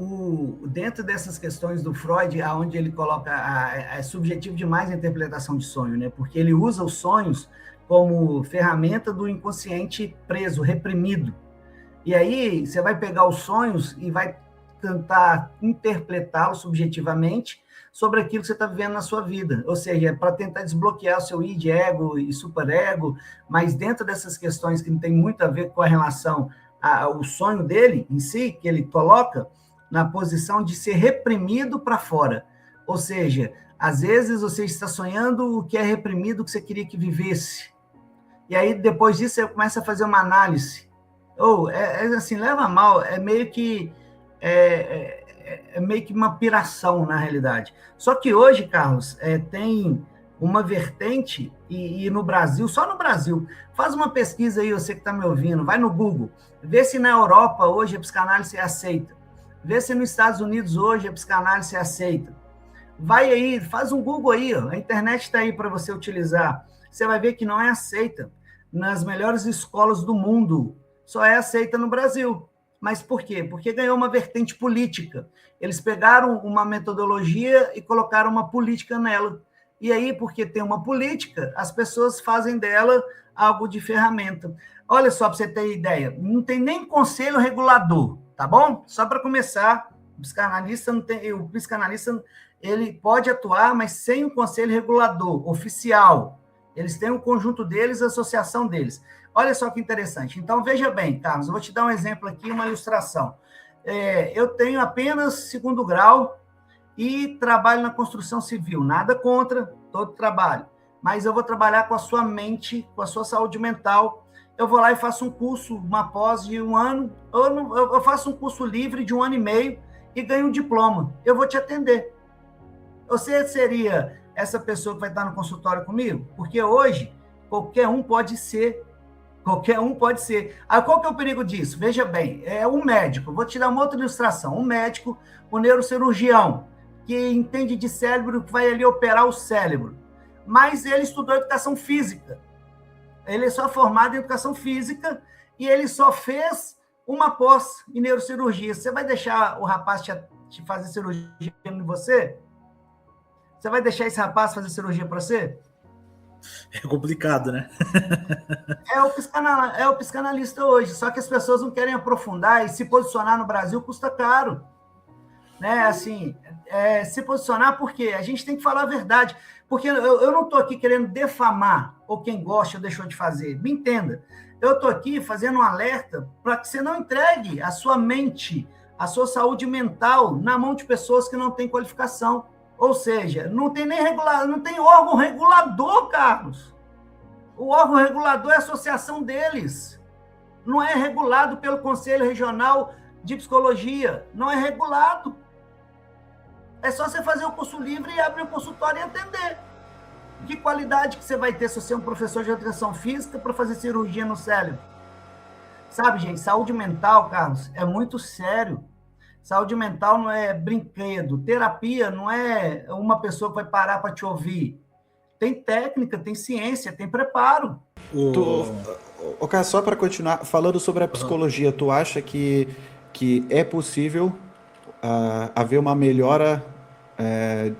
dentro dessas questões do Freud, onde ele coloca é subjetivo demais a interpretação de sonho, né? Porque ele usa os sonhos como ferramenta do inconsciente preso, reprimido. E aí você vai pegar os sonhos e vai tentar interpretá-los subjetivamente sobre aquilo que você está vivendo na sua vida. Ou seja, é para tentar desbloquear o seu id, ego e superego, mas dentro dessas questões que não tem muito a ver com a relação ao sonho dele em si, que ele coloca na posição de ser reprimido para fora. Ou seja, às vezes você está sonhando o que é reprimido, que você queria que vivesse. E aí, depois disso, você começa a fazer uma análise. Assim, leva a mal, é meio que uma piração, na realidade. Só que hoje, Carlos, tem uma vertente, e no Brasil, só no Brasil, faz uma pesquisa aí, você que está me ouvindo, vai no Google, vê se na Europa hoje a psicanálise é aceita, vê se nos Estados Unidos hoje a psicanálise é aceita. Vai aí, faz um Google aí, ó, a internet está aí para você utilizar, você vai ver que não é aceita nas melhores escolas do mundo, só é aceita no Brasil. Mas por quê? Porque ganhou uma vertente política. Eles pegaram uma metodologia e colocaram uma política nela. E aí, porque tem uma política, as pessoas fazem dela algo de ferramenta. Olha só, para você ter ideia, não tem nem conselho regulador, tá bom? Só para começar, o psicanalista ele pode atuar, mas sem um conselho regulador, oficial. Eles têm um conjunto deles, a associação deles. Olha só que interessante. Então, veja bem, Carlos, eu vou te dar um exemplo aqui, uma ilustração. Eu tenho apenas 2º grau e trabalho na construção civil. Nada contra todo trabalho, mas eu vou trabalhar com a sua mente, com a sua saúde mental. Eu vou lá e faço um curso, uma pós de 1 ano, eu faço um curso livre de 1 ano e meio e ganho um diploma. Eu vou te atender. Você seria essa pessoa que vai estar no consultório comigo? Porque hoje, qualquer um pode ser. Qualquer um pode ser. Aí, qual que é o perigo disso? Veja bem, é um médico, vou te dar uma outra ilustração. Um médico, um neurocirurgião, que entende de cérebro, que vai ali operar o cérebro. Mas ele estudou educação física. Ele é só formado em educação física e ele só fez uma pós em neurocirurgia. Você vai deixar o rapaz te fazer cirurgia em você? Você vai deixar esse rapaz fazer cirurgia para você? É complicado, né? É o psicanalista hoje, só que as pessoas não querem aprofundar e se posicionar no Brasil custa caro. Né? Assim, se posicionar porque a gente tem que falar a verdade. Porque eu não estou aqui querendo defamar ou quem gosta ou deixou de fazer. Me entenda. Eu estou aqui fazendo um alerta para que você não entregue a sua mente, a sua saúde mental na mão de pessoas que não têm qualificação. Ou seja, não tem não tem órgão regulador, Carlos. O órgão regulador é a associação deles. Não é regulado pelo Conselho Regional de Psicologia. Não é regulado. É só você fazer o curso livre e abrir o consultório e atender. Que qualidade que você vai ter se você é um professor de educação física para fazer cirurgia no cérebro? Sabe, gente, saúde mental, Carlos, é muito sério. Saúde mental não é brinquedo. Terapia não é uma pessoa que vai parar para te ouvir. Tem técnica, tem ciência, tem preparo. Cara, só para continuar falando sobre a psicologia, tu acha que é possível haver uma melhora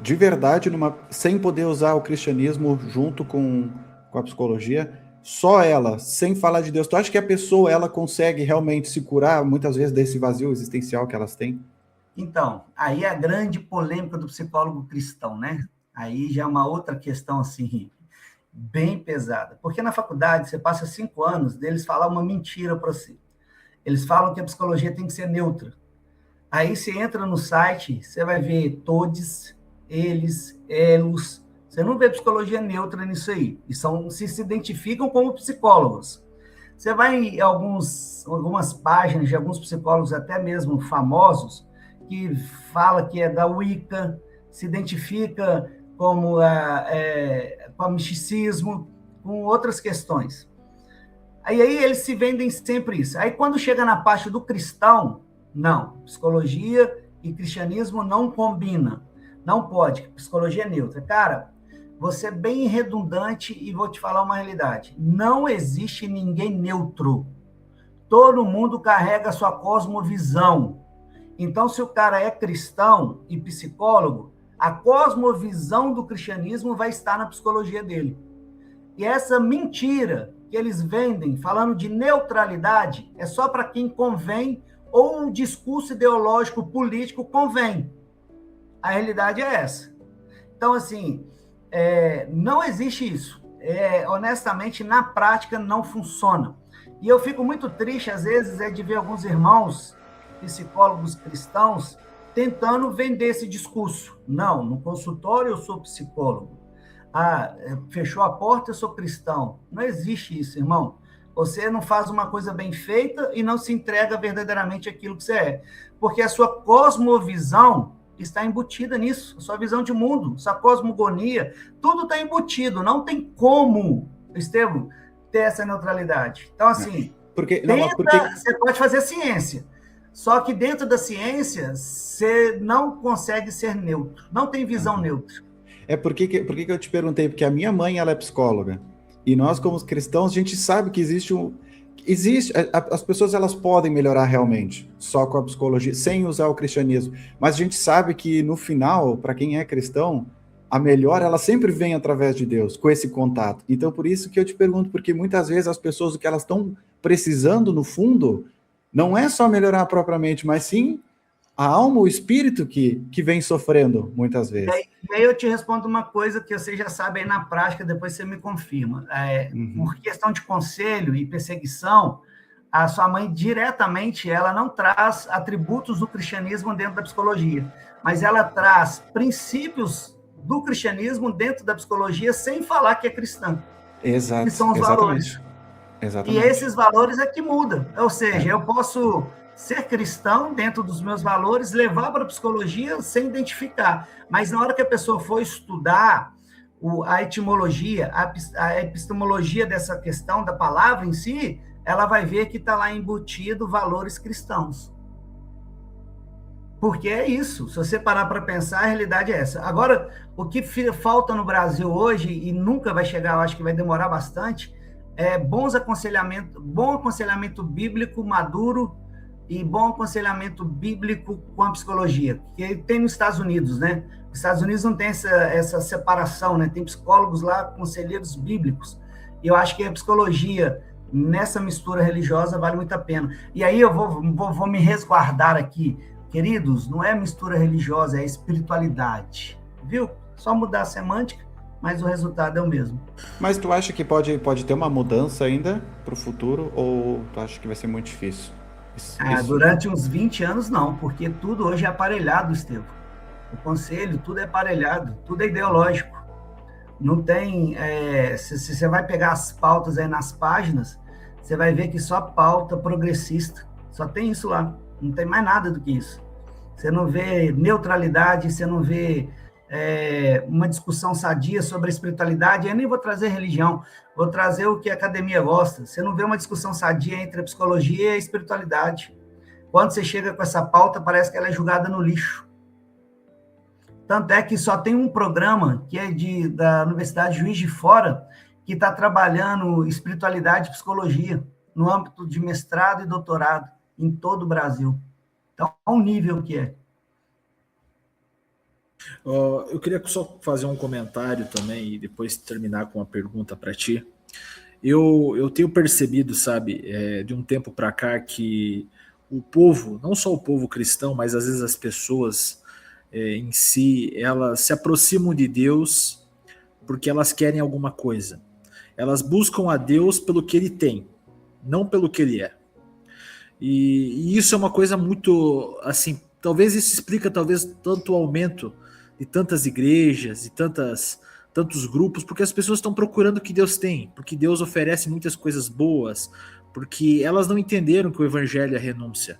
de verdade sem poder usar o cristianismo junto com a psicologia? Só ela, sem falar de Deus. Tu acha que a pessoa ela consegue realmente se curar, muitas vezes, desse vazio existencial que elas têm? Então, aí é a grande polêmica do psicólogo cristão, né? Aí já é uma outra questão, assim, bem pesada. Porque na faculdade, você passa 5 anos deles falar uma mentira para você. Eles falam que a psicologia tem que ser neutra. Aí você entra no site, você vai ver todos, eles, elos. Você não vê psicologia neutra nisso aí. E se identificam como psicólogos. Você vai em algumas páginas de alguns psicólogos, até mesmo famosos, que fala que é da Wicca, se identifica como com misticismo, com outras questões. Aí eles se vendem sempre isso. Aí quando chega na parte do cristão, não, psicologia e cristianismo não combinam. Não pode, psicologia é neutra. Cara, você é bem redundante e vou te falar uma realidade. Não existe ninguém neutro. Todo mundo carrega a sua cosmovisão. Então, se o cara é cristão e psicólogo, a cosmovisão do cristianismo vai estar na psicologia dele. E essa mentira que eles vendem, falando de neutralidade, é só para quem convém ou um discurso ideológico político convém. A realidade é essa. Então, assim, não existe isso. Honestamente, na prática, não funciona. E eu fico muito triste, às vezes, de ver alguns irmãos psicólogos cristãos tentando vender esse discurso. Não, no consultório eu sou psicólogo. Fechou a porta, eu sou cristão. Não existe isso, irmão. Você não faz uma coisa bem feita e não se entrega verdadeiramente aquilo que você é. Porque a sua cosmovisão está embutida nisso, a sua visão de mundo, sua cosmogonia, tudo está embutido. Não tem como, Estevam, ter essa neutralidade. Então, assim, você pode fazer ciência, só que dentro da ciência, você não consegue ser neutro. Não tem visão neutra. Por que eu te perguntei? Porque a minha mãe, ela é psicóloga. E nós, como cristãos, a gente sabe que as pessoas elas podem melhorar realmente, só com a psicologia, sem usar o cristianismo. Mas a gente sabe que, no final, para quem é cristão, a melhora, ela sempre vem através de Deus, com esse contato. Então, por isso que eu te pergunto, porque muitas vezes as pessoas, o que elas estão precisando, no fundo, não é só melhorar propriamente, mas sim a alma, o espírito que vem sofrendo, muitas vezes. E aí eu te respondo uma coisa que você já sabe aí na prática, depois você me confirma. Por questão de conselho e perseguição, a sua mãe diretamente, ela não traz atributos do cristianismo dentro da psicologia, mas ela traz princípios do cristianismo dentro da psicologia sem falar que é cristã. Exato. Que são os valores. Exatamente. E esses valores é que mudam. Ou seja, eu posso ser cristão dentro dos meus valores, levar para a psicologia sem identificar. Mas na hora que a pessoa for estudar, a etimologia, a epistemologia dessa questão da palavra em si, ela vai ver que está lá embutido valores cristãos. Porque é isso, se você parar para pensar, a realidade é essa. Agora, o que falta no Brasil hoje, e nunca vai chegar, eu acho que vai demorar bastante, é bom aconselhamento bíblico maduro e bom aconselhamento bíblico com a psicologia, que tem nos Estados Unidos, né? Os Estados Unidos não tem essa separação, né? Tem psicólogos lá, conselheiros bíblicos, e eu acho que a psicologia, nessa mistura religiosa, vale muito a pena. E aí eu vou me resguardar aqui, queridos, não é mistura religiosa, é espiritualidade, viu? Só mudar a semântica, mas o resultado é o mesmo. Mas tu acha que pode ter uma mudança ainda para o futuro, ou tu acha que vai ser muito difícil? Durante uns 20 anos, não, porque tudo hoje é aparelhado, Estevão. O conselho, tudo é aparelhado, tudo é ideológico. Não tem... se você vai pegar as pautas aí nas páginas, você vai ver que só pauta progressista. Só tem isso lá. Não tem mais nada do que isso. Você não vê neutralidade, você não vê uma discussão sadia sobre a espiritualidade. Eu nem vou trazer religião, vou trazer o que a academia gosta. Você não vê uma discussão sadia entre a psicologia e a espiritualidade. Quando você chega com essa pauta, parece que ela é jogada no lixo. Tanto é que só tem um programa, que é da Universidade Juiz de Fora, que está trabalhando espiritualidade e psicologia, no âmbito de mestrado e doutorado, em todo o Brasil. Então, o nível que é. Eu queria só fazer um comentário também e depois terminar com uma pergunta para ti. Eu tenho percebido, sabe, de um tempo para cá, que o povo, não só o povo cristão, mas às vezes as pessoas em si, elas se aproximam de Deus porque elas querem alguma coisa. Elas buscam a Deus pelo que ele tem, não pelo que ele é. E isso é uma coisa muito, assim, talvez isso explica tanto o aumento de tantas igrejas e tantos grupos, porque as pessoas estão procurando o que Deus tem, porque Deus oferece muitas coisas boas, porque elas não entenderam que o evangelho é renúncia.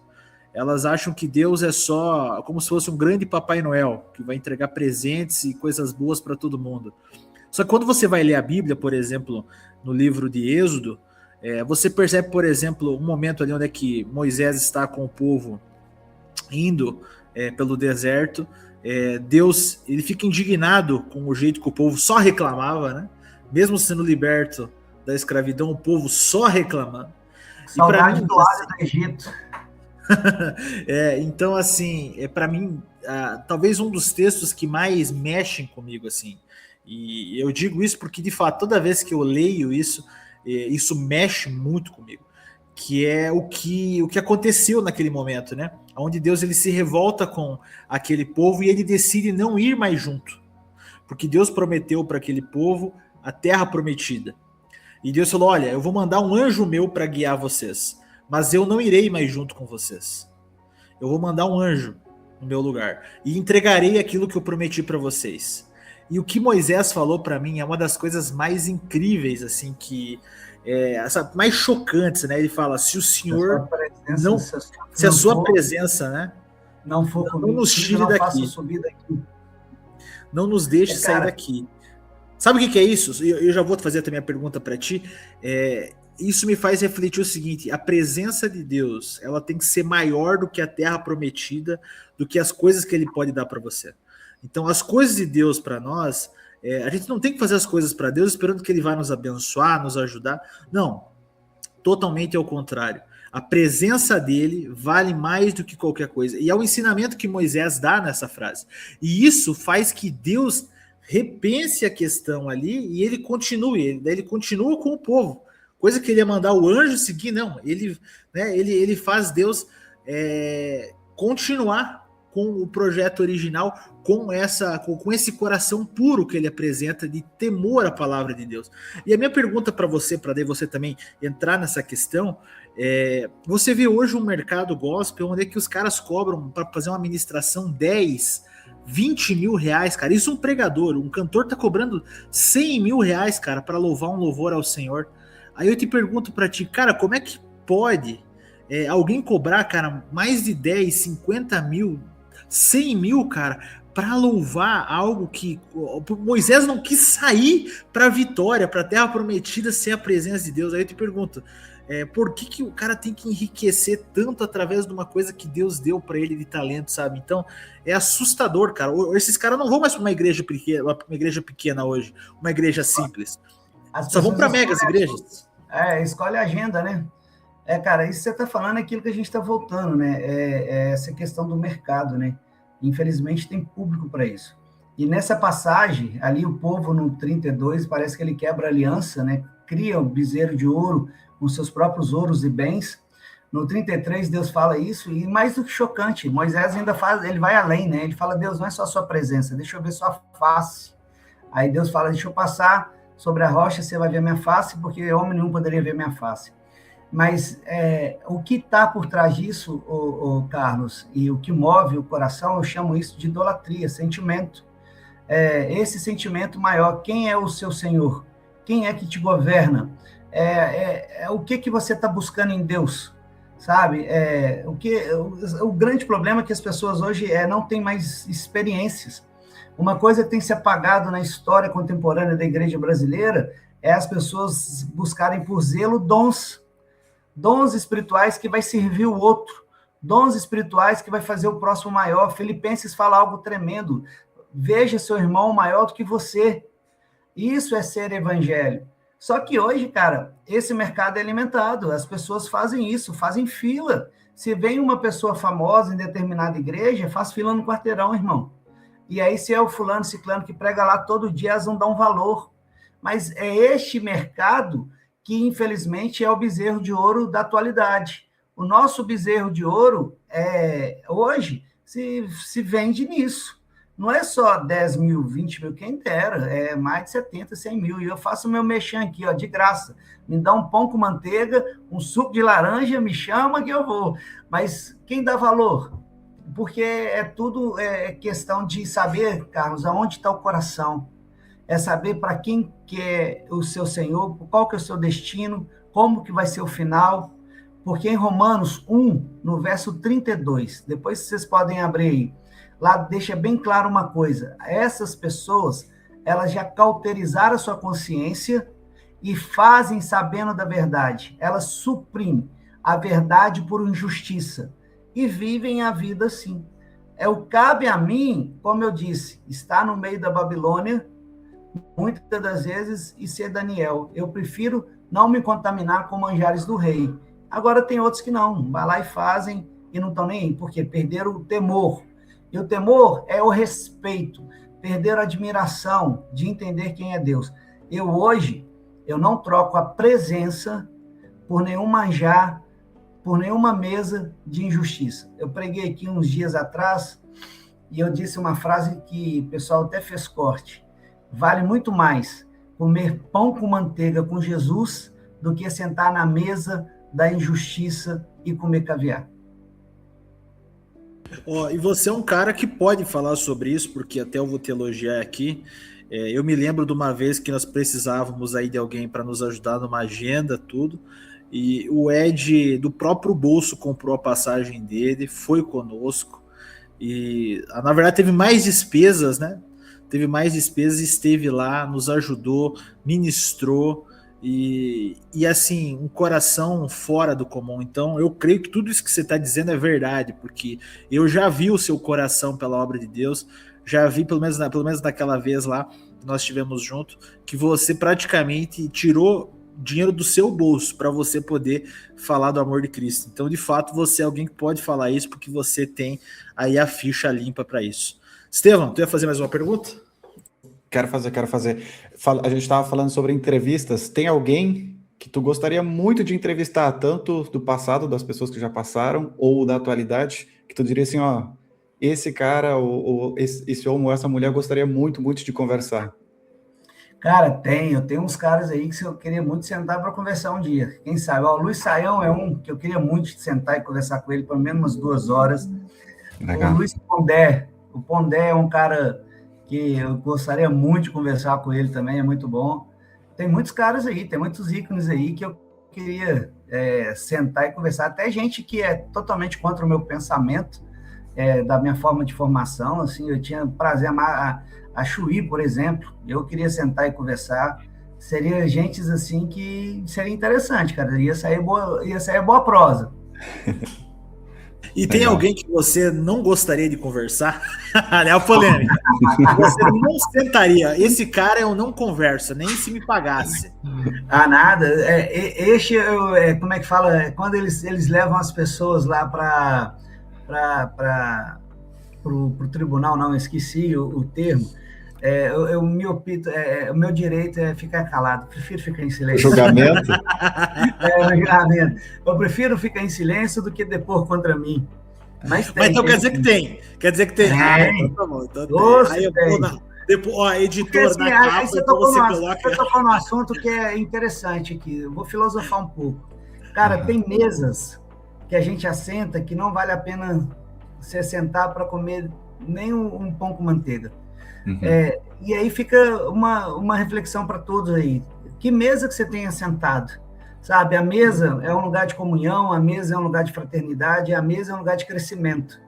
Elas acham que Deus é só como se fosse um grande Papai Noel, que vai entregar presentes e coisas boas para todo mundo. Só que quando você vai ler a Bíblia, por exemplo, no livro de Êxodo, você percebe, por exemplo, um momento ali onde é que Moisés está com o povo indo pelo deserto. Deus, ele fica indignado com o jeito que o povo só reclamava, né? Mesmo sendo liberto da escravidão, o povo só reclamando. Saudade do alho do Egito. Então, assim, para mim, talvez um dos textos que mais mexem comigo, assim, e eu digo isso porque, de fato, toda vez que eu leio isso mexe muito comigo, que é o que aconteceu naquele momento, né? Onde Deus ele se revolta com aquele povo e ele decide não ir mais junto, porque Deus prometeu para aquele povo a terra prometida. E Deus falou: olha, eu vou mandar um anjo meu para guiar vocês, mas eu não irei mais junto com vocês. Eu vou mandar um anjo no meu lugar e entregarei aquilo que eu prometi para vocês. E o que Moisés falou para mim é uma das coisas mais incríveis, assim, mais chocantes, né? Ele fala: se o Senhor se a sua presença, né, não for comigo, não nos tire daqui, não nos deixe sair daqui. Sabe o que é isso? Eu já vou fazer também a pergunta para ti. Isso me faz refletir o seguinte: a presença de Deus, ela tem que ser maior do que a terra prometida, do que as coisas que ele pode dar para você. Então, as coisas de Deus para nós, a gente não tem que fazer as coisas para Deus esperando que ele vai nos abençoar, nos ajudar. Não, totalmente ao contrário. A presença dele vale mais do que qualquer coisa. E é o ensinamento que Moisés dá nessa frase. E isso faz que Deus repense a questão ali e ele continua com o povo. Coisa que ele ia mandar o anjo seguir, não. Ele faz Deus continuar com o projeto original, com esse coração puro que ele apresenta de temor à palavra de Deus. E a minha pergunta para você, para você também entrar nessa questão, você vê hoje um mercado gospel onde é que os caras cobram para fazer uma ministração 10, 20 mil reais, cara. Isso um pregador, um cantor tá cobrando 100 mil reais, cara, para louvar um louvor ao Senhor. Aí eu te pergunto para ti, cara, como é que pode alguém cobrar, cara, mais de 10, 50 mil, 100 mil, cara, para louvar algo que Moisés não quis sair para a vitória, para a terra prometida ser a presença de Deus. Aí eu te pergunto, por que o cara tem que enriquecer tanto através de uma coisa que Deus deu para ele de talento, sabe? Então é assustador, cara. Esses caras não vão mais para uma igreja pequena hoje, uma igreja simples. Só vão para megas igrejas. Escolhe a agenda, né? Cara, isso que você está falando é aquilo que a gente está voltando, né? Essa questão do mercado, né? Infelizmente tem público para isso. E nessa passagem, ali o povo no 32, parece que ele quebra aliança, né? Cria um bezerro de ouro com seus próprios ouros e bens. No 33, Deus fala isso, e mais do que chocante, Moisés ainda ele vai além, né? Ele fala, Deus, não é só a sua presença, deixa eu ver sua face. Aí Deus fala, deixa eu passar sobre a rocha, você vai ver minha face, porque homem nenhum poderia ver minha face. Mas o que está por trás disso, o Carlos, e o que move o coração, eu chamo isso de idolatria, sentimento. Esse sentimento maior, quem é o seu Senhor? Quem é que te governa? O que você está buscando em Deus? Sabe? O grande problema é que as pessoas hoje não têm mais experiências. Uma coisa que tem se apagado na história contemporânea da igreja brasileira é as pessoas buscarem por zelo dons espirituais que vai servir o outro, dons espirituais que vai fazer o próximo maior. Filipenses fala algo tremendo, veja seu irmão maior do que você. Isso é ser evangelho. Só que hoje, cara, esse mercado é alimentado, as pessoas fazem isso, fazem fila. Se vem uma pessoa famosa em determinada igreja, faz fila no quarteirão, irmão. E aí, se é o fulano, ciclano que prega lá todo dia, elas não dão valor. Mas é este mercado que, infelizmente, é o bezerro de ouro da atualidade. O nosso bezerro de ouro, hoje, se vende nisso. Não é só 10 mil, 20 mil, quem dera, é mais de 70, 100 mil. E eu faço o meu merchan aqui, ó, de graça. Me dá um pão com manteiga, um suco de laranja, me chama que eu vou. Mas quem dá valor? Porque tudo questão de saber, Carlos, aonde está o coração. É saber para quem que é o seu Senhor, qual que é o seu destino, como que vai ser o final. Porque em Romanos 1, no verso 32, depois vocês podem abrir aí, lá deixa bem claro uma coisa, essas pessoas, elas já cauterizaram a sua consciência e fazem sabendo da verdade. Elas suprimem a verdade por injustiça e vivem a vida assim. Cabe a mim, como eu disse, estar no meio da Babilônia, muitas das vezes, e ser Daniel. Eu prefiro não me contaminar com manjares do rei. Agora tem outros que não, vai lá e fazem e não estão nem aí, porque perderam o temor. E o temor é o respeito, perderam a admiração de entender quem é Deus. Hoje, eu não troco a presença por nenhum manjar, por nenhuma mesa de injustiça. Eu preguei aqui uns dias atrás e eu disse uma frase que o pessoal até fez corte. Vale muito mais comer pão com manteiga com Jesus do que sentar na mesa da injustiça e comer caviar. E você é um cara que pode falar sobre isso, porque até eu vou te elogiar aqui. Eu me lembro de uma vez que nós precisávamos aí de alguém para nos ajudar numa agenda, tudo, e o Ed, do próprio bolso, comprou a passagem dele, foi conosco, e na verdade teve mais despesas, né? Teve mais despesas, esteve lá, nos ajudou, ministrou, e assim, um coração fora do comum. Então eu creio que tudo isso que você está dizendo é verdade, porque eu já vi o seu coração pela obra de Deus, já vi, pelo menos naquela vez lá, que nós estivemos juntos, que você praticamente tirou dinheiro do seu bolso para você poder falar do amor de Cristo. Então, de fato, você é alguém que pode falar isso, porque você tem aí a ficha limpa para isso. Estevão, tu ia fazer mais uma pergunta? Quero fazer. A gente estava falando sobre entrevistas. Tem alguém que tu gostaria muito de entrevistar, tanto do passado, das pessoas que já passaram, ou da atualidade, que tu diria assim, ó, esse cara, ou esse homem ou essa mulher, eu gostaria muito, muito de conversar? Cara, eu tenho uns caras aí que eu queria muito sentar para conversar um dia. Quem sabe? O Luiz Saião é um que eu queria muito sentar e conversar com ele pelo menos umas 2 horas. Legal. O Luiz Pondé. O Pondé é um cara que eu gostaria muito de conversar com ele também, é muito bom. Tem muitos caras aí, tem muitos ícones aí que eu queria sentar e conversar. Até gente que é totalmente contra o meu pensamento, da minha forma de formação, assim, eu tinha prazer a Chuí, por exemplo, eu queria sentar e conversar, seria gente assim que seria interessante, cara, ia sair boa prosa. E tem Legal. alguém que você não gostaria de conversar? É a polêmica. Você não sentaria. Esse cara eu não converso, nem se me pagasse. Ah, nada. Como é que fala? Quando eles levam as pessoas lá para o tribunal, não, esqueci o termo. O meu direito é ficar calado, prefiro ficar em silêncio. Julgamento? Julgamento. Eu prefiro ficar em silêncio do que depor contra mim. Mas então quer dizer que tem. Quer dizer que tem. Então tá bom. Então Doce, aí eu vou depois, ó, editor assim, da capa, aí você então tocou coloca. num assunto que é interessante aqui. Eu vou filosofar um pouco. Cara, tem mesas que a gente assenta que não vale a pena você sentar para comer nem um pão com manteiga. E aí fica uma reflexão para todos aí. Que mesa que você tenha sentado? Sabe, a mesa é um lugar de comunhão, a mesa é um lugar de fraternidade, a mesa é um lugar de crescimento.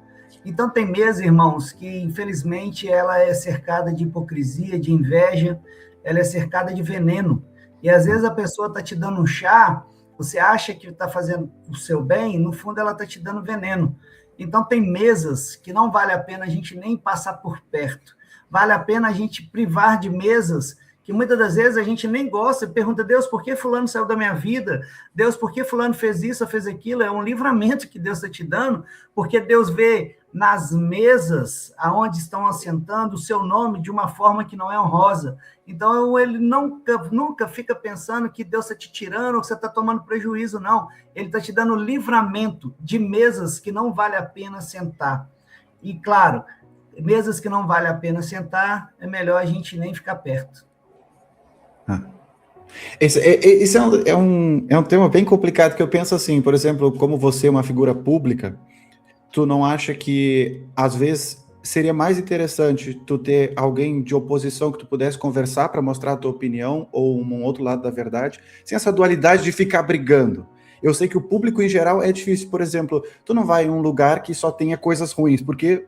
Então tem mesa, irmãos, que infelizmente ela é cercada de hipocrisia, de inveja, ela é cercada de veneno. E às vezes a pessoa está te dando um chá, você acha que está fazendo o seu bem, no fundo ela está te dando veneno. Então tem mesas que não vale a pena a gente nem passar por perto. Vale a pena a gente privar de mesas que muitas das vezes a gente nem gosta e pergunta, Deus, por que fulano saiu da minha vida? Deus, por que fulano fez isso ou fez aquilo? É um livramento que Deus está te dando, porque Deus vê nas mesas aonde estão assentando o seu nome de uma forma que não é honrosa. Então, ele nunca fica pensando que Deus está te tirando ou que você está tomando prejuízo, não. Ele está te dando livramento de mesas que não vale a pena sentar. E, claro, mesas que não vale a pena sentar, é melhor a gente nem ficar perto. Esse é um tema bem complicado, que eu penso assim, por exemplo, como você é uma figura pública, tu não acha que, às vezes, seria mais interessante tu ter alguém de oposição que tu pudesse conversar para mostrar a tua opinião ou um outro lado da verdade, sem essa dualidade de ficar brigando? Eu sei que o público, em geral, é difícil. Por exemplo, tu não vai em um lugar que só tenha coisas ruins, porque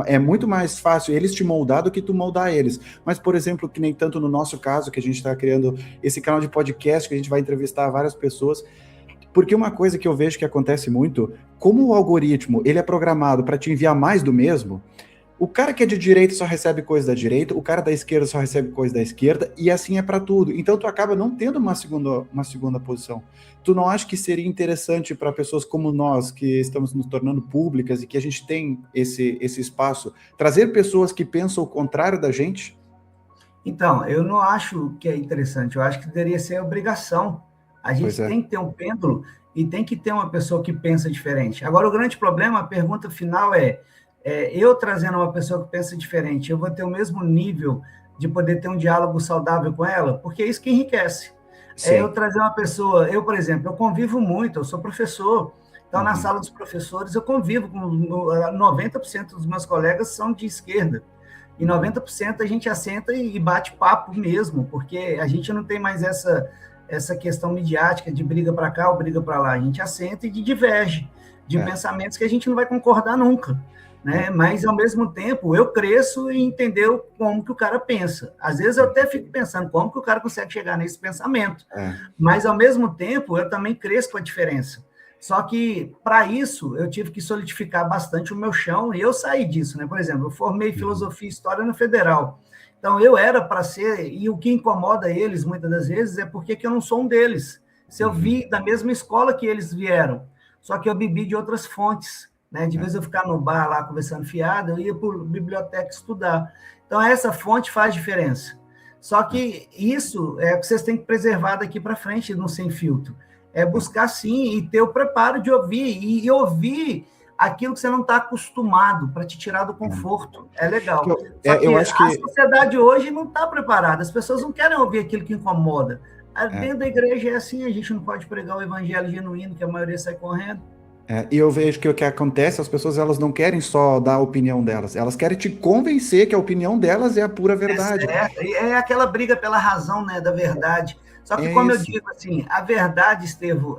é muito mais fácil eles te moldar do que tu moldar eles. Mas, por exemplo, que nem tanto no nosso caso, que a gente está criando esse canal de podcast, que a gente vai entrevistar várias pessoas, porque uma coisa que eu vejo que acontece muito, como o algoritmo ele é programado para te enviar mais do mesmo, o cara que é de direita só recebe coisa da direita, o cara da esquerda só recebe coisa da esquerda, e assim é para tudo. Então tu acaba não tendo uma segunda posição. Tu não acha que seria interessante para pessoas como nós, que estamos nos tornando públicas e que a gente tem esse espaço, trazer pessoas que pensam o contrário da gente? Então, eu não acho que é interessante, eu acho que deveria ser obrigação. A gente tem que ter um pêndulo e tem que ter uma pessoa que pensa diferente. Agora, o grande problema, a pergunta final eu trazendo uma pessoa que pensa diferente, eu vou ter o mesmo nível de poder ter um diálogo saudável com ela? Porque é isso que enriquece. Eu trazer uma pessoa, por exemplo, eu convivo muito, eu sou professor, então na sala dos professores eu convivo com 90% dos meus colegas são de esquerda, e 90% a gente assenta e bate papo mesmo, porque a gente não tem mais essa questão midiática de briga para cá ou briga para lá, a gente assenta e diverge de pensamentos que a gente não vai concordar nunca. Né? Mas, ao mesmo tempo, eu cresço em entender como que o cara pensa. Às vezes eu até fico pensando como que o cara consegue chegar nesse pensamento. Mas, ao mesmo tempo, eu também cresço com a diferença. Só que, para isso, eu tive que solidificar bastante o meu chão e eu saí disso. Né? Por exemplo, eu formei Filosofia e História na Federal. Então, eu era para ser, e o que incomoda eles, muitas das vezes, é porque eu não sou um deles. Se eu vi da mesma escola que eles vieram, só que eu bebi de outras fontes. Né? De vez eu ficar no bar lá conversando fiado, eu ia para a biblioteca estudar. Então, essa fonte faz diferença. Só que isso é o que vocês têm que preservar daqui para frente no Sem Filtro. É buscar, sim, e ter o preparo de ouvir, e ouvir aquilo que você não está acostumado, para te tirar do conforto. É legal. Só que eu acho que a sociedade hoje não está preparada, as pessoas não querem ouvir aquilo que incomoda. Dentro da igreja é assim, a gente não pode pregar o evangelho genuíno, que a maioria sai correndo. E eu vejo que o que acontece, as pessoas elas não querem só dar a opinião delas, elas querem te convencer que a opinião delas é a pura verdade. É aquela briga pela razão, né, da verdade. Só que, como eu digo assim, a verdade, Estevão,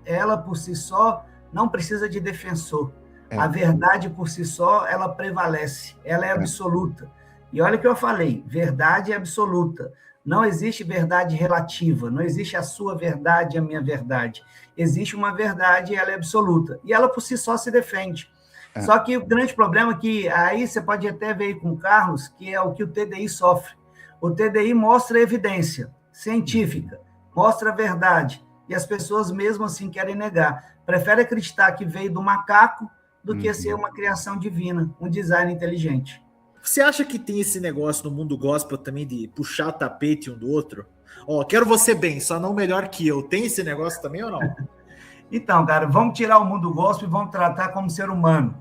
ela por si só não precisa de defensor. A verdade por si só, ela prevalece, ela é absoluta. E olha o que eu falei, verdade é absoluta. Não existe verdade relativa, não existe a sua verdade e a minha verdade. Existe uma verdade e ela é absoluta. E ela por si só se defende. Só que o grande problema é que, aí você pode até ver aí com o Carlos, que é o que o TDI sofre. O TDI mostra evidência científica, mostra a verdade, e as pessoas mesmo assim querem negar. Preferem acreditar que veio do macaco do que ser uma criação divina, um design inteligente. Você acha que tem esse negócio no mundo gospel também de puxar o tapete um do outro? Quero você bem, só não melhor que eu. Tem esse negócio também ou não? Então, cara, vamos tirar o mundo gospel e vamos tratar como ser humano.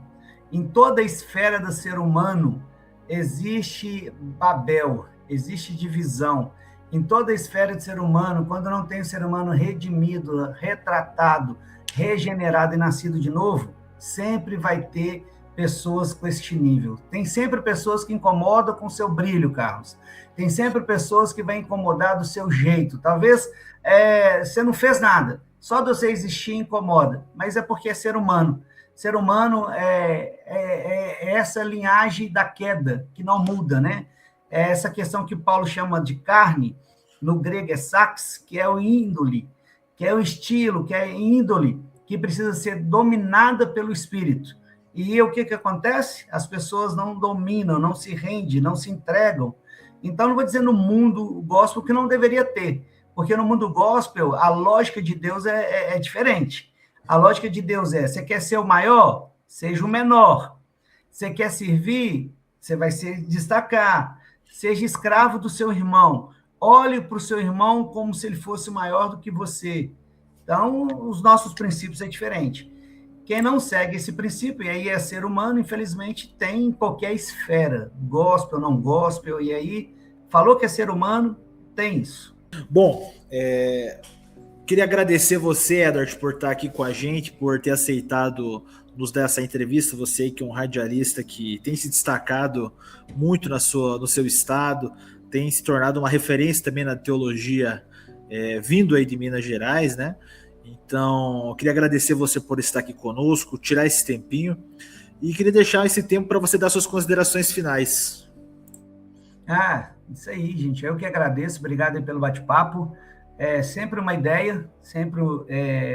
Em toda a esfera do ser humano existe Babel, existe divisão. Em toda a esfera do ser humano, quando não tem o ser humano redimido, retratado, regenerado e nascido de novo, sempre vai ter pessoas com este nível. Tem sempre pessoas que incomodam com o seu brilho, Carlos. Tem sempre pessoas que vão incomodar do seu jeito. Talvez você não fez nada, só de você existir incomoda, mas é porque é ser humano. Ser humano é essa linhagem da queda, que não muda, né? É essa questão que Paulo chama de carne, no grego é sax, que é o índole, que é o estilo, que é a índole, que precisa ser dominada pelo espírito. E o que acontece? As pessoas não dominam, não se rendem, não se entregam. Então, não vou dizer no mundo gospel que não deveria ter, porque no mundo gospel a lógica de Deus é diferente. A lógica de Deus você quer ser o maior? Seja o menor. Você quer servir? Você vai se destacar. Seja escravo do seu irmão. Olhe para o seu irmão como se ele fosse maior do que você. Então, os nossos princípios é diferente. Quem não segue esse princípio, e aí é ser humano, infelizmente, tem em qualquer esfera, gospel, não gospel, e aí, falou que é ser humano, tem isso. Bom, queria agradecer você, Edward, por estar aqui com a gente, por ter aceitado nos dar essa entrevista, você que é um radialista que tem se destacado muito no seu estado, tem se tornado uma referência também na teologia, vindo aí de Minas Gerais, né? Então, eu queria agradecer você por estar aqui conosco, tirar esse tempinho, e queria deixar esse tempo para você dar suas considerações finais. Isso aí, gente. Eu que agradeço. Obrigado aí pelo bate-papo. É sempre uma ideia, sempre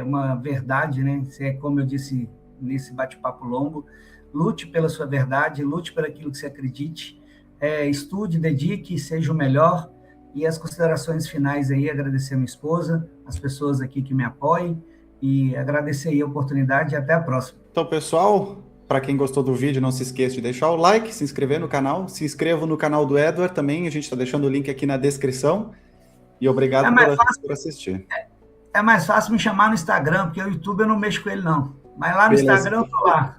uma verdade, né? Como eu disse nesse bate-papo longo, lute pela sua verdade, lute por aquilo que você acredite, estude, dedique, seja o melhor. E as considerações finais aí, agradecer a minha esposa, as pessoas aqui que me apoiem, e agradecer aí a oportunidade e até a próxima. Então, pessoal, para quem gostou do vídeo, não se esqueça de deixar o like, se inscrever no canal, se inscreva no canal do Edward também, a gente está deixando o link aqui na descrição, e obrigado por assistir. É mais fácil me chamar no Instagram, porque o YouTube eu não mexo com ele não, mas lá no Instagram eu tô lá.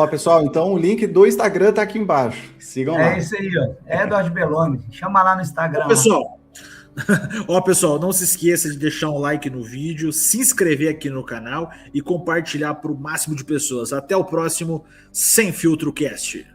Pessoal, então o link do Instagram tá aqui embaixo, sigam lá. É isso aí, Edward Belloni, chama lá no Instagram. Pessoal, não se esqueça de deixar um like no vídeo, se inscrever aqui no canal e compartilhar para o máximo de pessoas. Até o próximo Sem Filtro Cast.